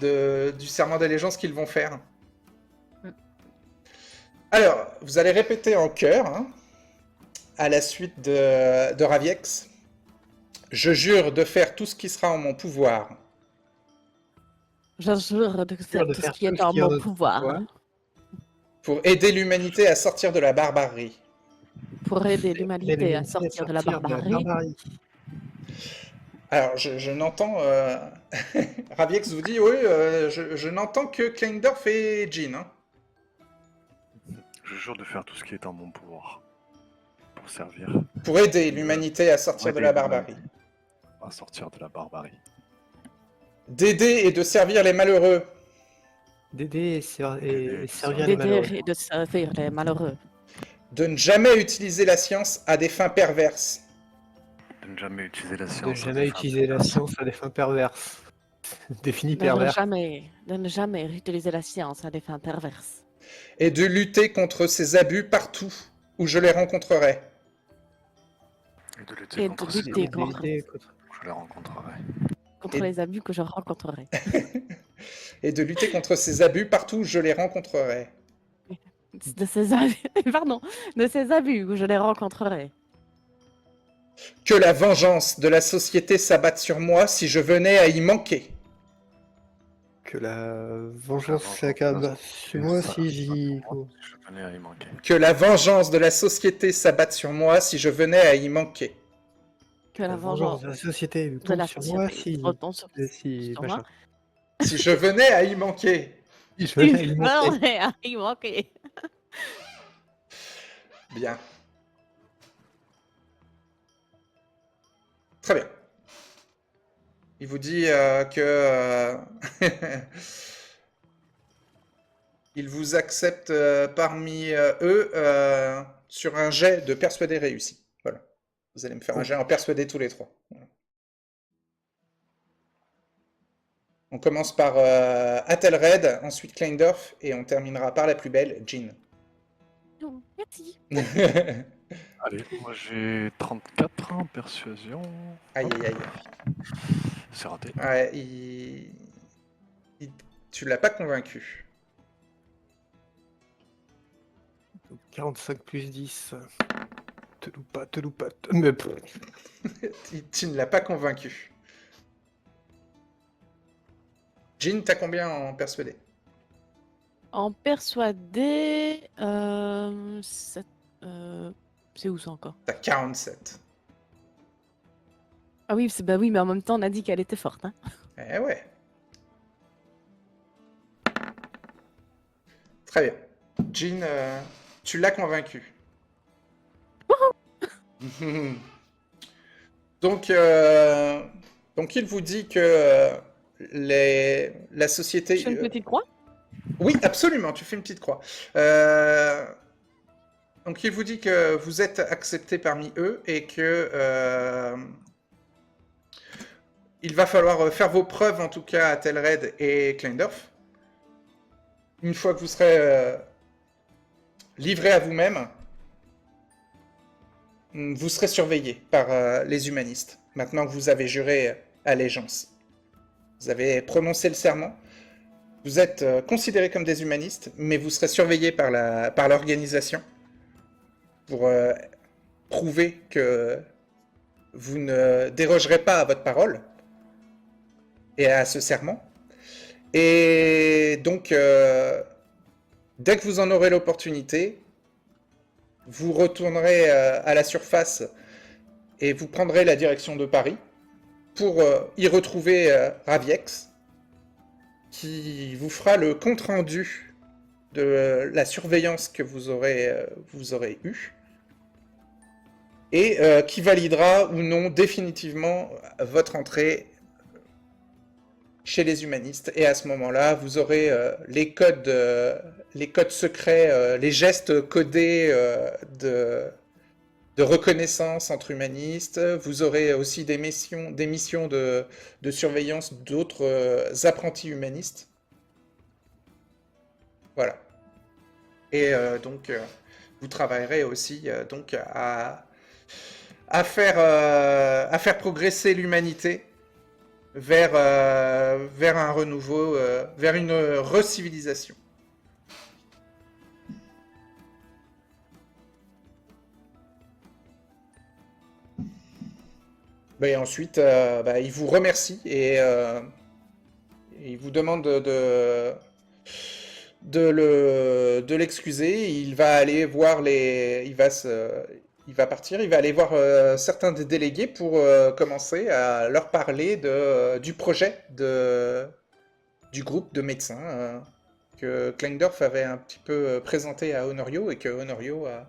du serment d'allégeance qu'ils vont faire. Alors, vous allez répéter en chœur, hein, à la suite de Raviex. Je jure de faire tout ce qui sera en mon pouvoir. Je jure de faire tout ce qui est en mon pouvoir Pour aider l'humanité à sortir de la barbarie. pour aider l'humanité à sortir de la barbarie. Alors, je n'entends... Raviex vous dit, oui, je n'entends que Kleindorf et Jean. Hein. Je jure de faire tout ce qui est en mon pouvoir. Pour servir. Pour aider l'humanité à sortir de la barbarie. À sortir de la barbarie. D'aider et de servir les malheureux. D'aider et servir les D'aider malheureux. et de servir les malheureux. De ne jamais utiliser la science à des fins perverses. De ne jamais utiliser la De science. jamais utiliser la science à des fins perverses. Défini De pervers. ne jamais utiliser la science à des fins perverses. Et de lutter contre ces abus partout où je les rencontrerai. Et de lutter Et contre de ces lutter abus contre je les rencontrerai. les abus que je rencontrerai. Et de lutter contre ces abus partout où je les rencontrerai. De ces abus, pardon, de ces abus que je les rencontrerai. Que la vengeance de la société s'abatte sur moi si je venais à y manquer. Que la vengeance s'accable sur moi si j'y... Je venais à y manquer. Que la vengeance de la société s'abatte sur moi si je venais à y manquer. Que la vengeance de la société de la tombe sur moi société si... retombe sur si moi. machin. Si je venais à y manquer. Si je venais à y manquer. venais à y manquer. Bien. Très bien. Il vous dit que... il vous accepte parmi eux sur un jet de persuader réussi. Voilà. Vous allez me faire un jet en persuader tous les trois. Voilà. On commence par Athelred, ensuite Kleindorf, et on terminera par la plus belle, Jean. Non, merci. Allez, moi j'ai 34 en persuasion. Aïe, aïe, aïe. C'est raté. Ouais, tu l'as pas convaincu. 45 plus 10. Te loupe pas. Mais... Tu ne l'as pas convaincu. Jean, t'as combien en persuadé? En persuader... c'est où ça encore? T'as 47. Ah oui, bah oui, mais en même temps, on a dit qu'elle était forte. Hein. Eh ouais. Très bien. Jean, tu l'as convaincu. Donc il vous dit que la société... Je fais une petite croix? Oui, absolument, tu fais une petite croix. Donc il vous dit que vous êtes accepté parmi eux et que il va falloir faire vos preuves, en tout cas, à Telred et Kleindorf. Une fois que vous serez livré à vous-même, vous serez surveillé par les humanistes, maintenant que vous avez juré allégeance. Vous avez prononcé le serment. Vous êtes considérés comme des humanistes, mais vous serez surveillés par l'organisation pour prouver que vous ne dérogerez pas à votre parole et à ce serment. Et donc, dès que vous en aurez l'opportunité, vous retournerez à la surface et vous prendrez la direction de Paris pour y retrouver Raviex, qui vous fera le compte-rendu de la surveillance que vous aurez eue, et qui validera ou non définitivement votre entrée chez les humanistes. Et à ce moment-là, vous aurez les codes secrets, les gestes codés de reconnaissance entre humanistes. Vous aurez aussi des missions de surveillance d'autres apprentis humanistes. Voilà. Et donc, vous travaillerez aussi donc à faire progresser l'humanité vers un renouveau, vers une recivilisation. Et ensuite, il vous remercie et il vous demande de l'excuser. Il va aller voir il va partir, il va aller voir certains des délégués pour commencer à leur parler du projet du groupe de médecins que Kleindorf avait un petit peu présenté à Honorio et que Honorio a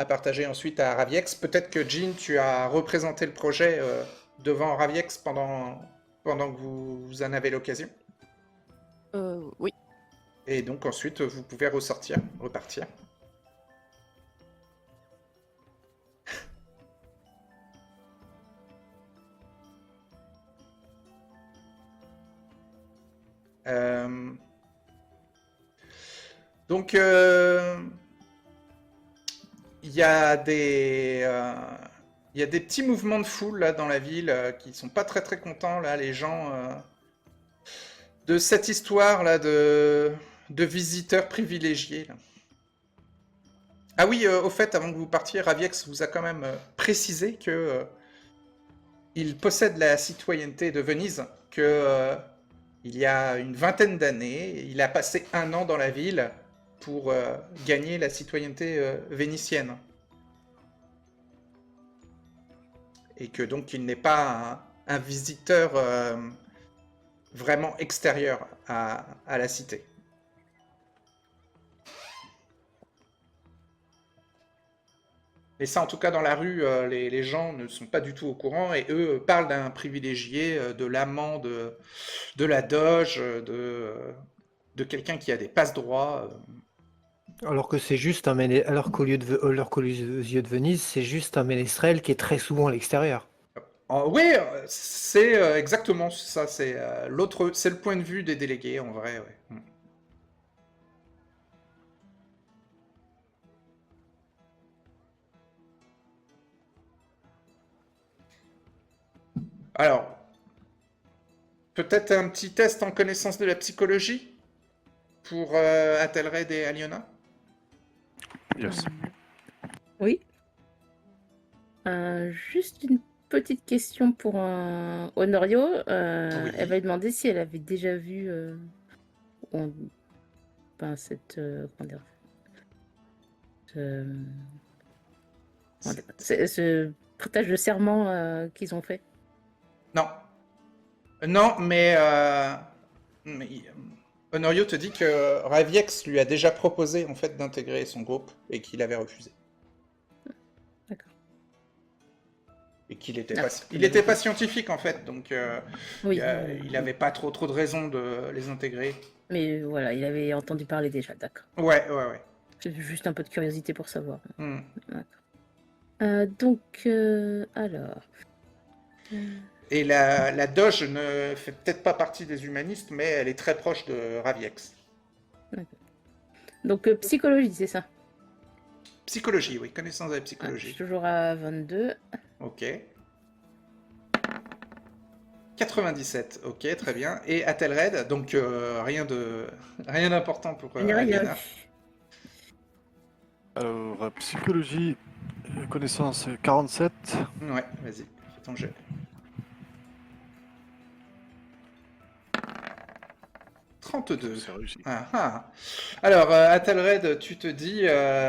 partagé ensuite à Raviex. Peut-être que Jean, tu as représenté le projet devant Raviex pendant que vous en avez l'occasion. Oui. Et donc ensuite, vous pouvez repartir. Donc, il y a des petits mouvements de foule là dans la ville qui sont pas très très contents là, les gens de cette histoire là de visiteurs privilégiés là. Ah oui, au fait, avant que vous partiez, Raviex vous a quand même précisé que il possède la citoyenneté de Venise, que il y a une vingtaine d'années, il a passé 1 an dans la ville pour gagner la citoyenneté vénitienne. Et que donc il n'est pas un visiteur vraiment extérieur à la cité. Et ça, en tout cas, dans la rue, les gens ne sont pas du tout au courant et eux parlent d'un privilégié, de l'amant de la doge, de quelqu'un qui a des passe-droits. Alors que c'est juste alors qu'aux yeux de Venise, c'est juste un ménestrel qui est très souvent à l'extérieur. Oui, c'est exactement ça. C'est c'est le point de vue des délégués, en vrai. Ouais. Alors, peut-être un petit test en connaissance de la psychologie pour Athelred et Aliona. Yes. Oui. Juste une petite question pour Honorio. Oui. Elle va lui demander si elle avait déjà vu ce prêtage de serment qu'ils ont fait. Non. Non, mais Honorio te dit que Raviex lui a déjà proposé en fait d'intégrer son groupe et qu'il avait refusé. D'accord. Et qu'il était Ah, pas, il était pas scientifique en fait, donc Oui. il avait pas trop de raisons de les intégrer. Mais voilà, il avait entendu parler déjà, d'accord. Ouais. C'est juste un peu de curiosité pour savoir. Hmm. D'accord. Donc, alors... Et la doge ne fait peut-être pas partie des humanistes, mais elle est très proche de Raviex. Donc, psychologie, c'est ça. Psychologie, oui, connaissance de la Ah, je suis psychologie. toujours à 22. Ok. 97, ok, très bien. Et Athelred, donc rien d'important pour Je n'ai rien Aliena. eu. Alors, psychologie, connaissance 47. Ouais, vas-y, fais ton jet. 32. C'est réussi. Ah, ah. Alors, Athelred, tu te dis,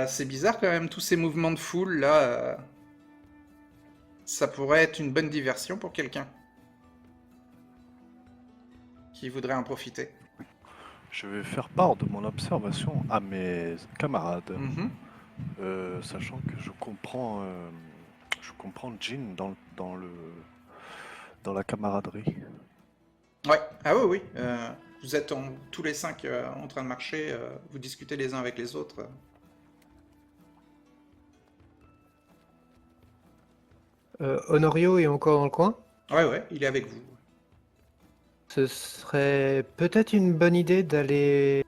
c'est bizarre quand même, tous ces mouvements de foule là. Ça pourrait être une bonne diversion pour quelqu'un qui voudrait en profiter. Je vais faire part de mon observation à mes camarades, Mhm. sachant que je comprends Jean dans la camaraderie. Ouais, ah oui, oui. Vous êtes tous les 5 en train de marcher, vous discutez les uns avec les autres. Honorio est encore dans le coin. Ouais, ouais, il est avec vous. Ce serait peut-être une bonne idée d'aller,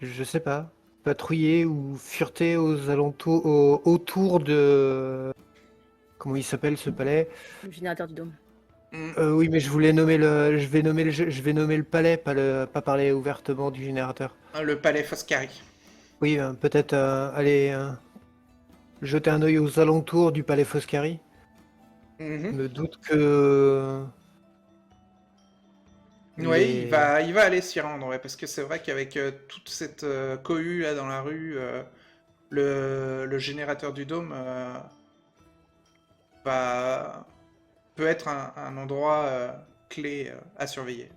je sais pas, patrouiller ou fureter aux alentours, autour de... Comment il s'appelle ce palais? Le générateur du dôme. Mm. Oui, mais je voulais nommer le... Je vais nommer le palais, pas parler ouvertement du générateur. Le palais Foscari. Oui, peut-être aller jeter un œil aux alentours du palais Foscari. Je Mhm. me doute que... Oui, les- il va aller s'y rendre, ouais, parce que c'est vrai qu'avec toute cette cohue là dans la rue, le générateur du dôme peut être un endroit clé à surveiller.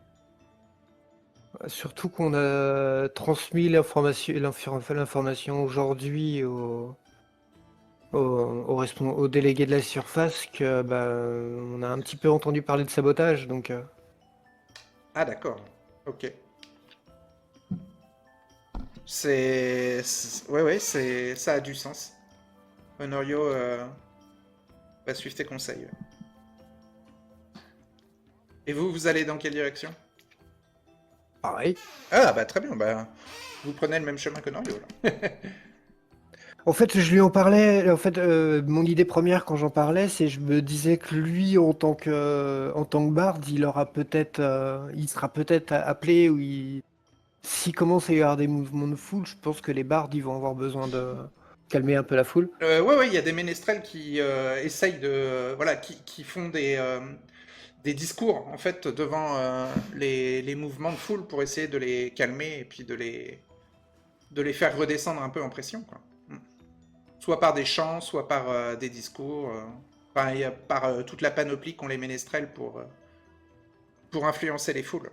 Surtout qu'on a transmis l'information aujourd'hui au délégué de la surface que bah, on a un petit peu entendu parler de sabotage, donc Ah d'accord, ok. Ouais, ouais, ça a du sens. Honorio va suivre tes conseils. Et vous allez dans quelle direction? pareil. Ah bah très bien, bah vous prenez le même chemin qu'Honorio là. En fait, je lui en parlais. En fait, mon idée première quand j'en parlais, c'est je me disais que lui, en tant que barde, il sera peut-être appelé ou s'il commence à y avoir des mouvements de foule, je pense que les bardes, ils vont avoir besoin de calmer un peu la foule. Ouais, ouais, il y a des ménestrels qui essayent de, voilà, qui font des discours en fait devant les mouvements de foule pour essayer de les calmer et puis de les faire redescendre un peu en pression, quoi. Mm. Soit par des chants, soit par des discours, enfin, par toute la panoplie qu'ont les ménestrels pour influencer les foules.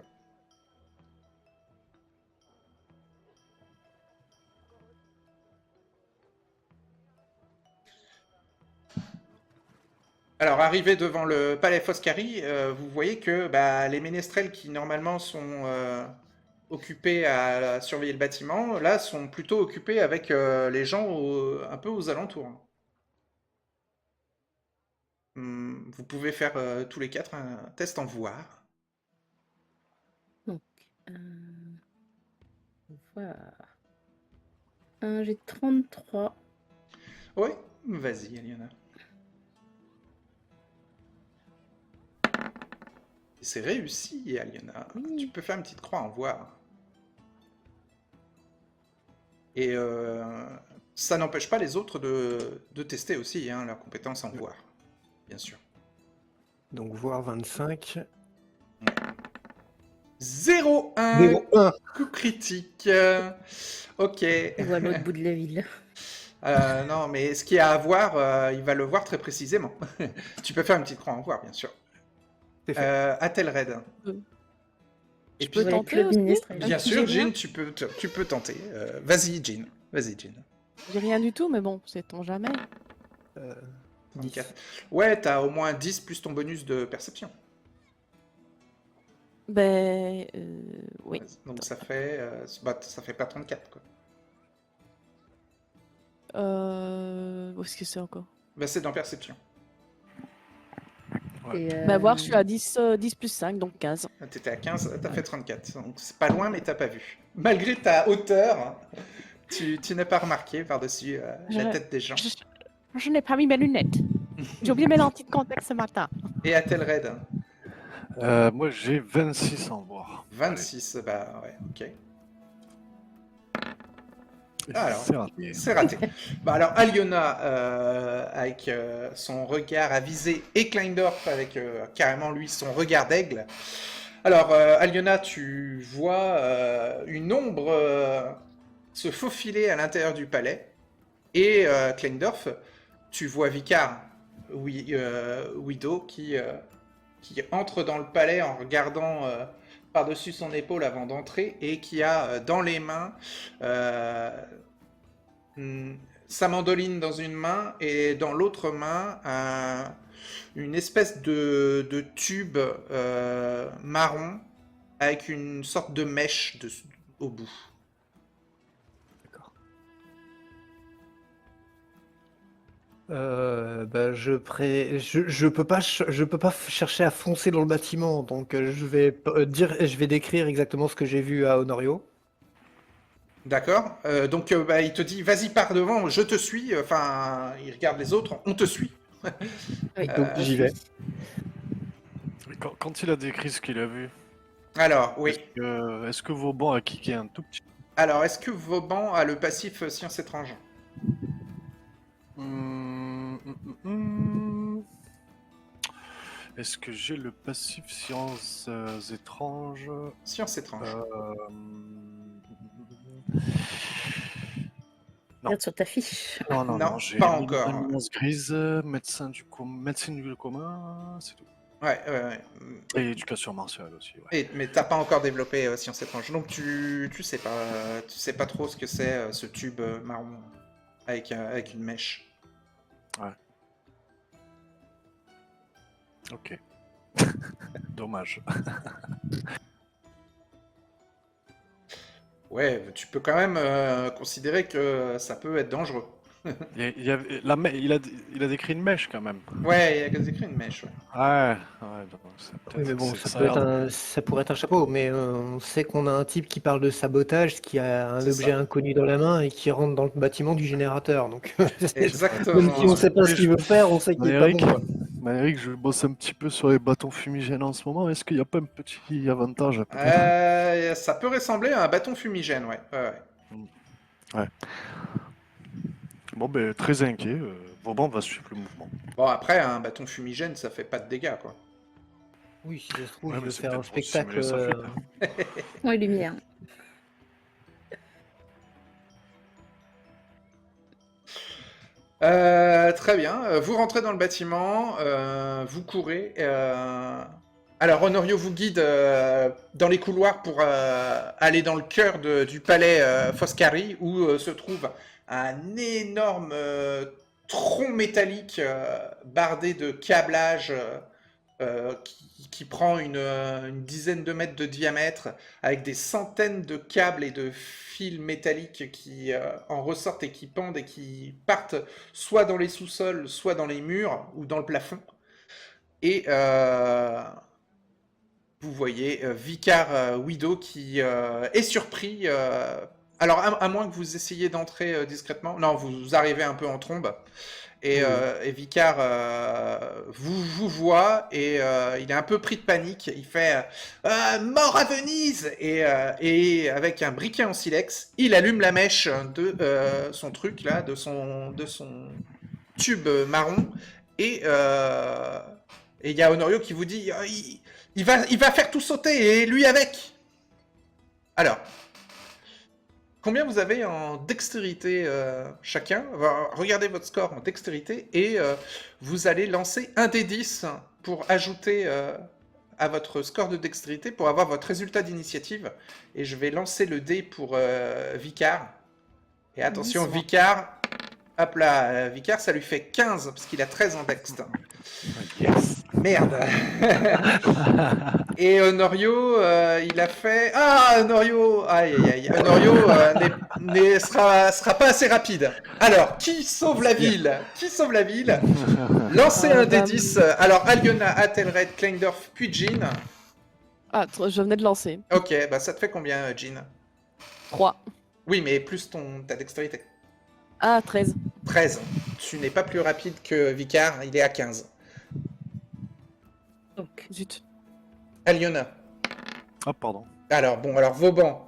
Alors, arrivé devant le palais Foscari, vous voyez que bah, les ménestrels qui normalement sont occupés à surveiller le bâtiment, là, sont plutôt occupés avec les gens un peu aux alentours. Vous pouvez faire tous les quatre un test en voir. Donc, voir. J'ai 33. Oui, vas-y, Aliona. C'est réussi, Aliona. Oui. Tu peux faire une petite croix en voir. Et ça n'empêche pas les autres de tester aussi hein, leurs compétences en voir, bien sûr. Donc voir 25. 0-1, 0-1. coup critique. Ok. On voit l'autre bout de la ville. Non, mais ce qu'il y a à voir, il va le voir très précisément. Tu peux faire une petite croix en voir, bien sûr. C'est fait. Athelred. Et Je peux puis, Ouais, tenter le aussi ministre, un bien petit sûr, jet de Jean, tu peux tenter. Vas-y, Jean. Vas-y, Jean. J'ai rien du tout, mais bon, sait-on jamais. 34. Ouais, t'as au moins 10 plus ton bonus de perception. Ben, oui. Donc ça fait, ça fait pas 34, quoi. Où est-ce que c'est encore? Bah, c'est dans perception. Ouais. Et, Bah, voir, je suis à 10, 10 plus 5, donc 15. T'étais à 15, t'as fait 34. Donc c'est pas loin, mais t'as pas vu. Malgré ta hauteur, tu n'as pas remarqué par-dessus la Je- tête des gens. Je n'ai pas mis mes lunettes. J'ai oublié mes lentilles de contact ce matin. Et à tel raid, Moi, j'ai 26 en voir. 26, bah ouais, ok. Allez. Alors, C'est raté. c'est raté. Bah alors, Aliona, avec son regard avisé, et Kleindorf avec carrément, lui, son regard d'aigle. Alors, Aliona, tu vois une ombre se faufiler à l'intérieur du palais. Et Kleindorf, tu vois Vicar, Widow, qui entre dans le palais en regardant par-dessus son épaule avant d'entrer et qui a dans les mains sa mandoline dans une main et dans l'autre main une espèce de tube marron avec une sorte de mèche au bout. Bah, je peux pas chercher à foncer dans le bâtiment, donc je vais décrire exactement ce que j'ai vu à Honorio. D'accord. Donc bah, il te dit vas-y pars devant, je te suis. Enfin, il regarde les autres, on te suit. Oui, Donc j'y vais. Quand il a décrit ce qu'il a vu, Alors oui. est-ce que Vauban a kické un tout petit Alors est-ce que Vauban a le passif science étrange? Est-ce que j'ai le passif sciences étranges? Science étrange. Non. regarde sur ta fiche. Non, j'ai pas encore. luminescence grise, médecine du commun, c'est tout. Ouais. Et éducation martiale aussi, ouais. Mais t'as pas encore développé science étrange, donc tu sais pas trop ce que c'est ce tube marron avec une mèche. Ok. Dommage. Ouais, tu peux quand même considérer que ça peut être dangereux. Il a décrit une mèche quand même. Ouais, il y a écrit une mèche. Ouais. Ouais, donc c'est Oui, peut-être mais bon, que ça a l'air pourrait être un chapeau, mais on sait qu'on a un type qui parle de sabotage, qui a un C'est objet ça. inconnu dans la main et qui rentre dans le bâtiment du générateur. Donc, Exactement. même si on sait pas ce qu'il veut faire, on sait qu'il est pas bon, quoi. Eric, je bosse un petit peu sur les bâtons fumigènes en ce moment. Est-ce qu'il n'y a pas un petit avantage peut-être? Ça peut ressembler à un bâton fumigène, ouais. Ouais. Bon, ben, très inquiet. Vauban va suivre le mouvement. Bon, après, un bâton fumigène, ça fait pas de dégâts, quoi. Oui, si ça se trouve, Ouais, je mais vais c'est faire un peut-être pour spectacle. simuler sa fuite. Oui, lumière. Très bien. Vous rentrez dans le bâtiment, vous courez. Alors, Honorio vous guide dans les couloirs pour aller dans le cœur du palais Foscari, où se trouve un énorme tronc métallique bardé de câblage qui prend une dizaine de mètres de diamètre, avec des centaines de câbles et de fils métalliques qui en ressortent et qui pendent et qui partent soit dans les sous-sols, soit dans les murs ou dans le plafond. Et vous voyez Vicar Widow qui est surpris. Alors, à moins que vous essayiez d'entrer discrètement. Non, vous arrivez un peu en trombe. Et Vicar vous voit et il est un peu pris de panique. Il fait mort à Venise et avec un briquet en silex, il allume la mèche de son truc là, de son tube marron et il y a Honorio qui vous dit il va faire tout sauter et lui avec. Alors. Combien vous avez en dextérité chacun? Regardez votre score en dextérité et vous allez lancer un des 10 pour ajouter à votre score de dextérité pour avoir votre résultat d'initiative. Et je vais lancer le dé pour Vicar. Et attention, Vicar, hop là, Vicar, ça lui fait 15 parce qu'il a 13 en dext. Yes. Merde. Et Honorio, il a fait... Ah, Honorio. Aïe, aïe, aïe. Honorio sera pas assez rapide. Alors, qui sauve la ville? Qui sauve la ville? Lancez un des 10. Alors, Aliona, Athelred, Kleindorf, puis Jean. Ah, je venais de lancer. Ok, bah ça te fait combien, Jean? 3. Oui, mais plus ta dextérité. Ah, 13. 13. Tu n'es pas plus rapide que Vicar, il est à 15. Donc, Zut. Aliona. Ah, pardon. Alors, Vauban.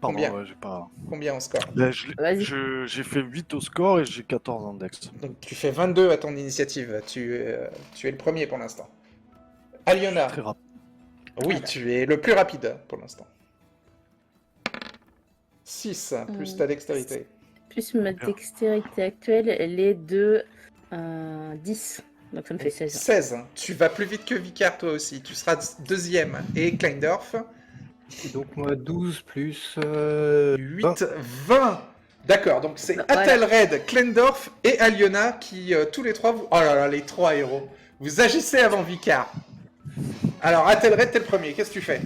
Pardon, Combien ouais, j'ai pas... Combien en score? Là, Vas-y. j'ai fait 8 au score et j'ai 14 en dex. Donc tu fais 22 à ton initiative. Tu es le premier pour l'instant. Aliona. Très rapide. Oui, tu es le plus rapide pour l'instant. 6 plus ta dextérité. Plus ma dextérité actuelle, elle est de 10. Donc ça me fait 16. 16. Tu vas plus vite que Vicar toi aussi. Tu seras deuxième. Et Kleindorf. Et donc moi 12 plus 8, 20. D'accord, donc c'est Voilà. Athelred, Kleindorf et Aliona qui, tous les trois, oh là là, les trois héros. Vous agissez avant Vicar. Alors, Athelred, t'es le premier. Qu'est-ce que tu fais?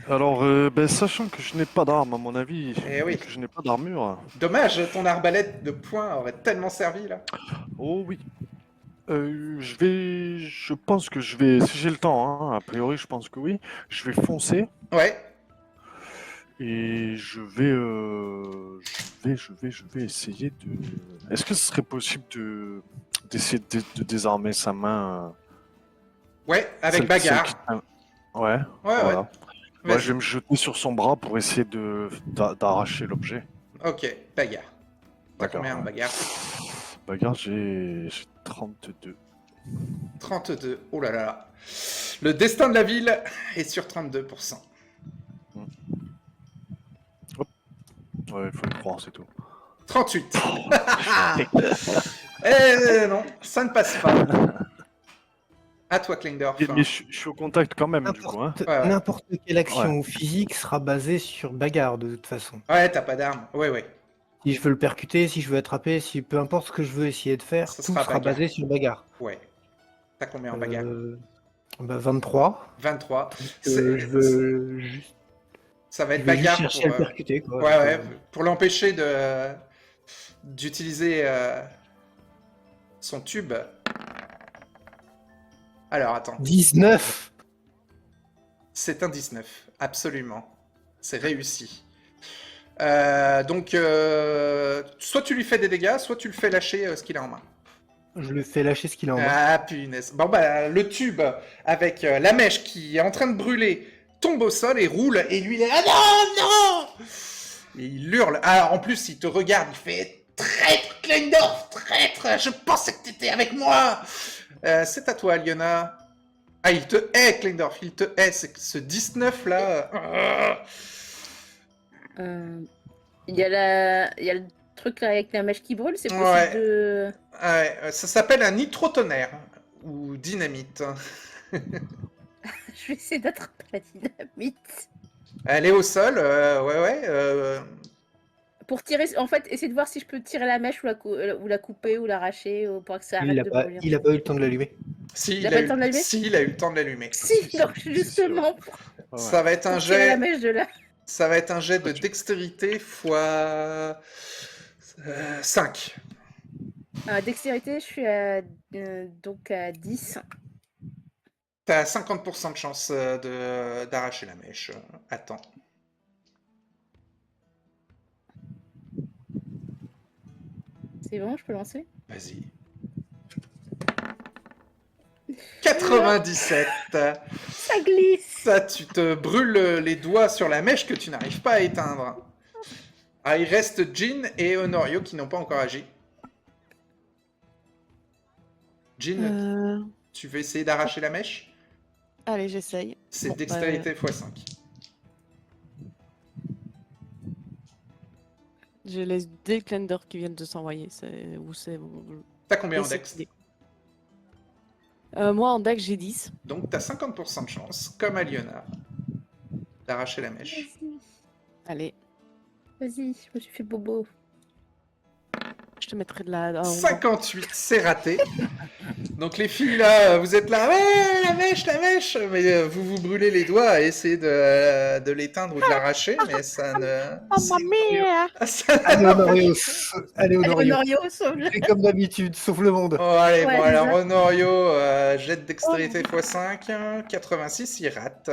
Alors, sachant que je n'ai pas d'arme, à mon avis, Eh oui. et que je n'ai pas d'armure... Dommage, ton arbalète de poing aurait tellement servi, là. Oh oui. Je pense que je vais, si j'ai le temps, hein, a priori je pense que oui, je vais foncer Ouais. et je vais essayer de... Est-ce que ce serait possible d'essayer de désarmer sa main Ouais, avec celle bagarre. qui tient- Ouais, Ouais, voilà. ouais. Moi, Vas-y. je vais me jeter sur son bras pour essayer d'arracher l'objet. Ok, bagarre. T'as D'accord, combien en ouais. bagarre? Bagarre, j'ai 32. 32. Oh là là. Le destin de la ville est sur 32%. Ouais, il faut le croire, c'est tout. 38. Eh non, ça ne passe pas. À toi, Kleindorf. Mais je suis au contact quand même, du coup. Hein. Ouais. N'importe quelle action Ouais. physique sera basée sur bagarre de toute façon. Ouais, t'as pas d'arme. Ouais, ouais. Si je veux le percuter, si je veux attraper, si peu importe ce que je veux essayer de faire, Ce tout sera sera bagarre. basé sur bagarre. Ouais. T'as combien en bagarre? 23. 23. Je veux juste, Ça va je être vais juste bagarre chercher pour, à le percuter. Quoi. ouais, Donc, ouais, pour l'empêcher d'utiliser son tube. Alors, attends. 19. C'est un 19, absolument. C'est réussi. Donc, soit tu lui fais des dégâts, soit tu le fais lâcher ce qu'il a en main. Je le fais lâcher ce qu'il a en main. Ah, punaise. Bon, bah, le tube avec la mèche qui est en train de brûler tombe au sol et roule, et lui, il est... Ah non, non! Et il hurle. Ah, en plus, il te regarde, il fait... Traître, Kleindorf, traître! Je pensais que t'étais avec moi! C'est à toi, Aliona. Ah, il te hait, Kleindorf, il te hait. Ce 19-là... Il y a le truc là avec la mèche qui brûle, c'est possible Ouais. de... Ouais, ça s'appelle un nitrotonnerre, ou dynamite. Je vais essayer d'attraper la dynamite. Elle est au sol, ouais. Pour tirer, en fait, essayer de voir si je peux tirer la mèche ou la couper ou l'arracher pour que ça arrête de brûler. Il a pas eu le temps de l'allumer. Si, Il a pas eu le temps de l'allumer ? Si, il a eu le temps de l'allumer. Si, donc justement, Ouais. Ça va être un pour tirer la jet. mèche de là. Ça va être un jet de dextérité fois 5. Dextérité, je suis donc à 10. T'as 50% de chance d'arracher la mèche. Attends. C'est bon, je peux lancer ? Vas-y. 97. Ça glisse. Ça, tu te brûles les doigts sur la mèche que tu n'arrives pas à éteindre. Ah, il reste Jean et Honorio qui n'ont pas encore agi. Jean, tu veux essayer d'arracher la mèche? Allez, j'essaye. C'est Bon, dextérité x5. Je laisse des Kleindorf qui viennent de s'envoyer. T'as combien en c'est dex? idée. Moi, en dex, j'ai 10. Donc t'as 50% de chance, comme Aliona, d'arracher la mèche. Vas-y, Allez. vas-y, je me suis fait bobo. je te mettrai de la... 58, c'est raté. Donc les filles là, vous êtes là, ouais, la mèche, mais vous vous brûlez les doigts à essayer de l'éteindre ou de l'arracher, mais ça ne... Mamma mia! Ça Allez, n'empêche- Honorio, allez, Allez, Honorio. Honorio, sauve-le. Fais comme d'habitude, sauve le monde. Oh, allez, Ouais, bon, c'est alors ça. Honorio, jet de dextérité x5, 86, il rate.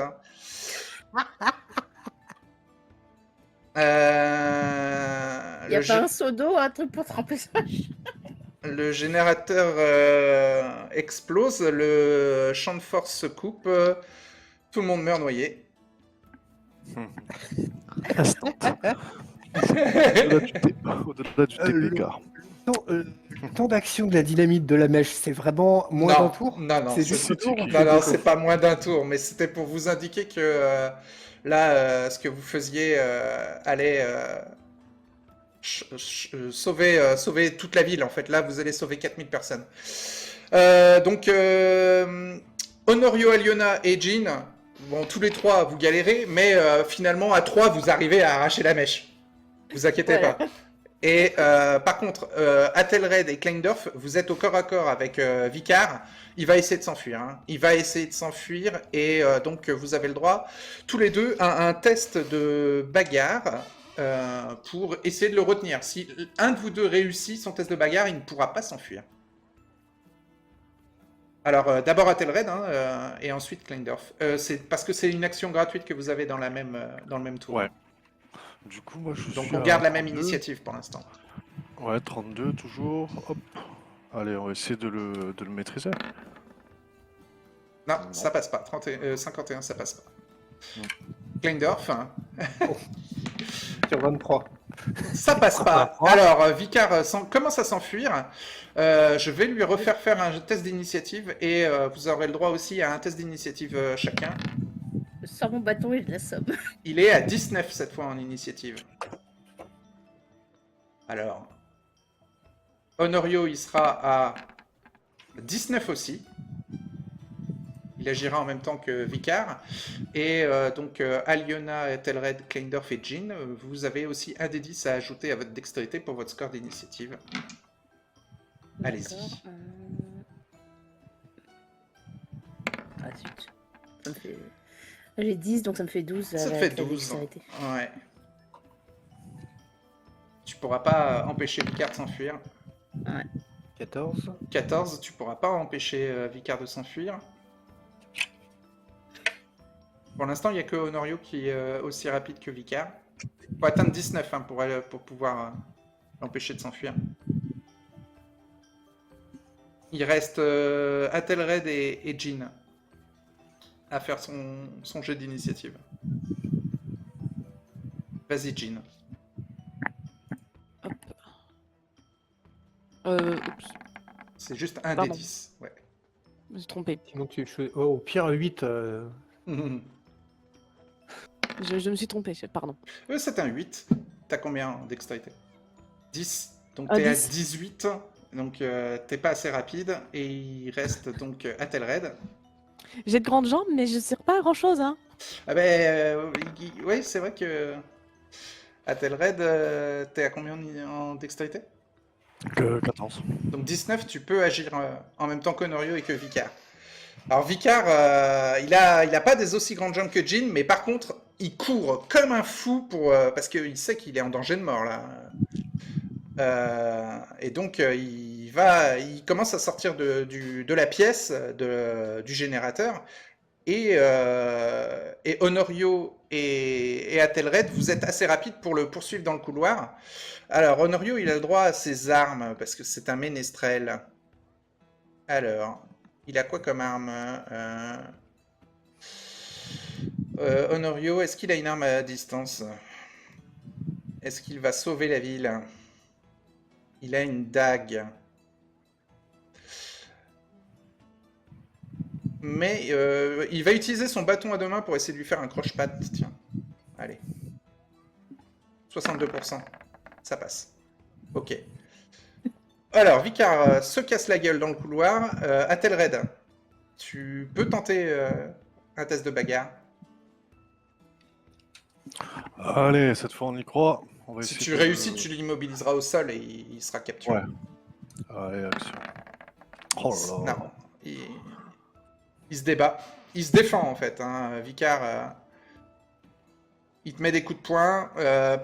Il n'y a Le, pas un seau d'eau, un truc pour tremper ça. le générateur explose, le champ de force se coupe, tout le monde meurt noyé. Instant. Au-delà du TPK. Le temps d'action de la dynamite de la mèche, c'est vraiment moins d'un tour? non, C'est juste c'est- un tour? c'est- on Non, fait non, des c'est tours pas moins d'un tour, mais c'était pour vous indiquer que là, ce que vous faisiez allait sauver toute la ville, en fait. Là, vous allez sauver 4000 personnes. Donc, Honorio, Aliona et Jean, bon, tous les trois, vous galérez, mais finalement, à 3, vous arrivez à arracher la mèche. Vous inquiétez Voilà. pas. Et par contre, Athelred et Kleindorf, vous êtes au corps à corps avec Vicar. Il va essayer de s'enfuir. Hein. Il va essayer de s'enfuir et donc vous avez le droit, tous les deux, à un test de bagarre pour essayer de le retenir. Si un de vous deux réussit son test de bagarre, il ne pourra pas s'enfuir. Alors d'abord Athelred hein, et ensuite Kleindorf. C'est parce que c'est une action gratuite que vous avez dans le même tour. Ouais. Du coup, moi, je Donc suis on à garde la même 32. initiative pour l'instant. Ouais, 32 toujours. Hop. Allez, on va essayer de le maîtriser. Non, Non. ça passe pas. 51, ça passe pas. Non. Kleindorf, hein, sur 23. ça passe pas. Alors, Vicar commence à s'enfuir. Je vais lui refaire faire un test d'initiative et vous aurez le droit aussi à un test d'initiative chacun. Je sors mon bâton et je l'assomme. Il est à 19 cette fois en initiative. Alors, Honorio, il sera à 19 aussi. Il agira en même temps que Vicar. Et donc, Aliona, Ethelred, Kleindorf et Jean, vous avez aussi un des 10 à ajouter à votre dextérité pour votre score d'initiative. Allez-y. D'accord, Ah zut. Ça me fait... J'ai 10, donc ça me fait 12. Ça te avec fait la 12. dextérité. Ouais. Tu pourras pas empêcher Vicar de s'enfuir. 14. 14, tu pourras pas empêcher Vicar de s'enfuir. Pour l'instant, il n'y a que Honorio qui est aussi rapide que Vicar. Il faut atteindre 19 hein, pour pouvoir l'empêcher de s'enfuir. Il reste Athelred et Jean à faire son jeu d'initiative. Vas-y, Jean. Oups, C'est juste un Pardon. des 10. Ouais. je me suis trompée. Sinon, au pire, 8. Je me suis trompée, pardon. C'est un 8. T'as combien en dextérité? 10. Donc Ah, t'es à 10. 18. Donc t'es pas assez rapide. Et il reste donc Athelred. J'ai de grandes jambes, mais je ne sers pas à grand chose, hein. Ah ben oui, c'est vrai que Athelred, t'es à combien en dextérité? Que 14. Donc 19, tu peux agir en même temps qu'Honorio et que Vicar. Alors Vicar, il a pas des aussi grandes jambes que Jean, mais par contre, il court comme un fou parce qu'il sait qu'il est en danger de mort là. Et donc il commence à sortir de la pièce du générateur. Et Honorio et Athelred, vous êtes assez rapides pour le poursuivre dans le couloir. Alors, Honorio, il a le droit à ses armes, parce que c'est un ménestrel. Alors, il a quoi comme arme Honorio, est-ce qu'il a une arme à distance? Est-ce qu'il va sauver la ville? Il a une dague. Mais il va utiliser son bâton à deux mains pour essayer de lui faire un croche-patte. Tiens, allez. 62%. Ça passe. Ok. Alors, Vicar se casse la gueule dans le couloir. Athelred, tu peux tenter un test de bagarre. Allez, cette fois on y croit. On va Si essayer tu de- réussis, tu l'immobiliseras au sol et il sera capturé. Ouais. Allez, action. Oh là Non, là. il se débat. Il se défend en fait. Hein. Vicar, il te met des coups de poing.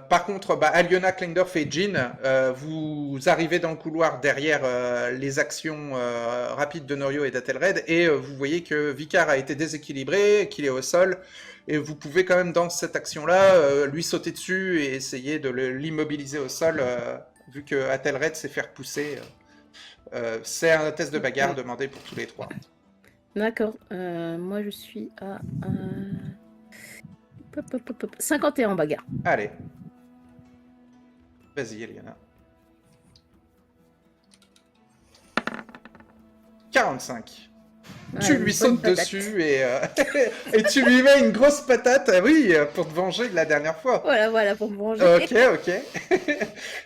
Par contre, Aliona, Klendorf et Jean, vous arrivez dans le couloir derrière les actions rapides de Norio et d'Atelred et vous voyez que Vicar a été déséquilibré, qu'il est au sol. Et vous pouvez quand même dans cette action-là lui sauter dessus et essayer de l'immobiliser au sol, vu que Atelred s'est fait repousser. C'est un test de bagarre demandé pour tous les trois. D'accord. Moi, je suis à 51 en bagarre. Allez. Vas-y, Eliana. 45. Ouais, Tu une lui bonne sautes patate. dessus et, et tu lui mets une grosse patate, oui, pour te venger de la dernière fois. Voilà, pour me venger. Ok.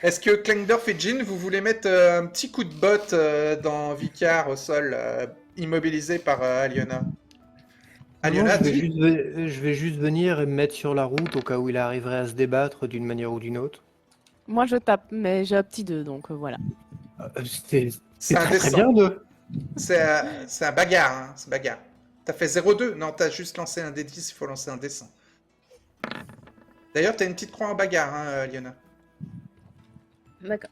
Est-ce que Klendorf et Jean, vous voulez mettre un petit coup de botte dans Vicar au sol, immobilisé par Aliona? Non, Aliona, je vais juste venir et me mettre sur la route au cas où il arriverait à se débattre d'une manière ou d'une autre. Moi, je tape, mais j'ai un petit 2, donc voilà. C'est c'est très très indécent. bien de. C'est un bagarre, hein, c'est bagarre. T'as fait 0,2? Non, t'as juste lancé un D10, il faut lancer un D100. D'ailleurs, t'as une petite croix en bagarre, hein, Liana. D'accord.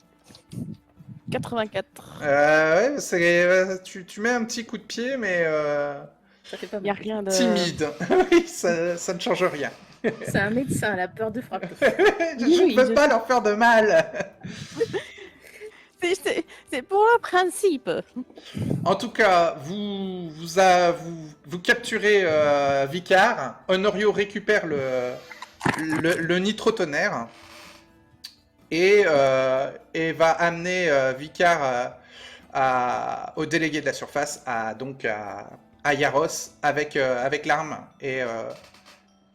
84. Ouais, tu mets un petit coup de pied, mais Ça fait pas Il n'y a beaucoup. rien de... timide. Oui, ça ne change rien. C'est un médecin, elle a peur de frapper. Je Oui, ne veux pas leur faire de mal. C'est pour le principe. En tout cas, vous capturez Vicar. Honorio récupère le nitrotonnerre et va amener Vicar au délégué de la surface, à Yaros, avec l'arme. Et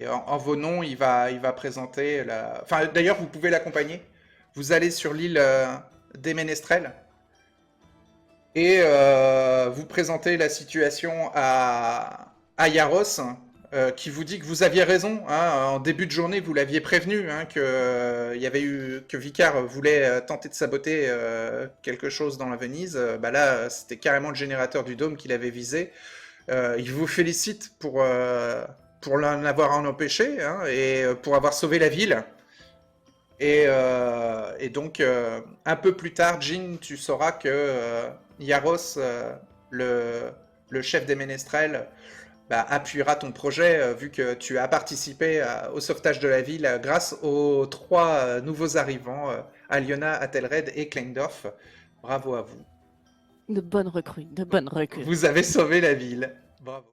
en vos noms, il va présenter la... Enfin, d'ailleurs, vous pouvez l'accompagner. Vous allez sur l'île des Ménestrels. Et vous présentez la situation à Yaros, qui vous dit que vous aviez raison. Hein, en début de journée, vous l'aviez prévenu hein, que Vicar voulait tenter de saboter quelque chose dans la Venise. Là, c'était carrément le générateur du dôme qu'il avait visé. Il vous félicite pour l'en avoir en empêché hein, et pour avoir sauvé la ville. Et donc, un peu plus tard, Jean, tu sauras que Yaros, le chef des Ménestrels, appuiera ton projet, vu que tu as participé au sauvetage de la ville grâce aux 3 nouveaux arrivants, Aliona, Atelred et Klendorf. Bravo à vous. De bonnes recrues, de bonnes recrues. Vous avez sauvé la ville. Bravo.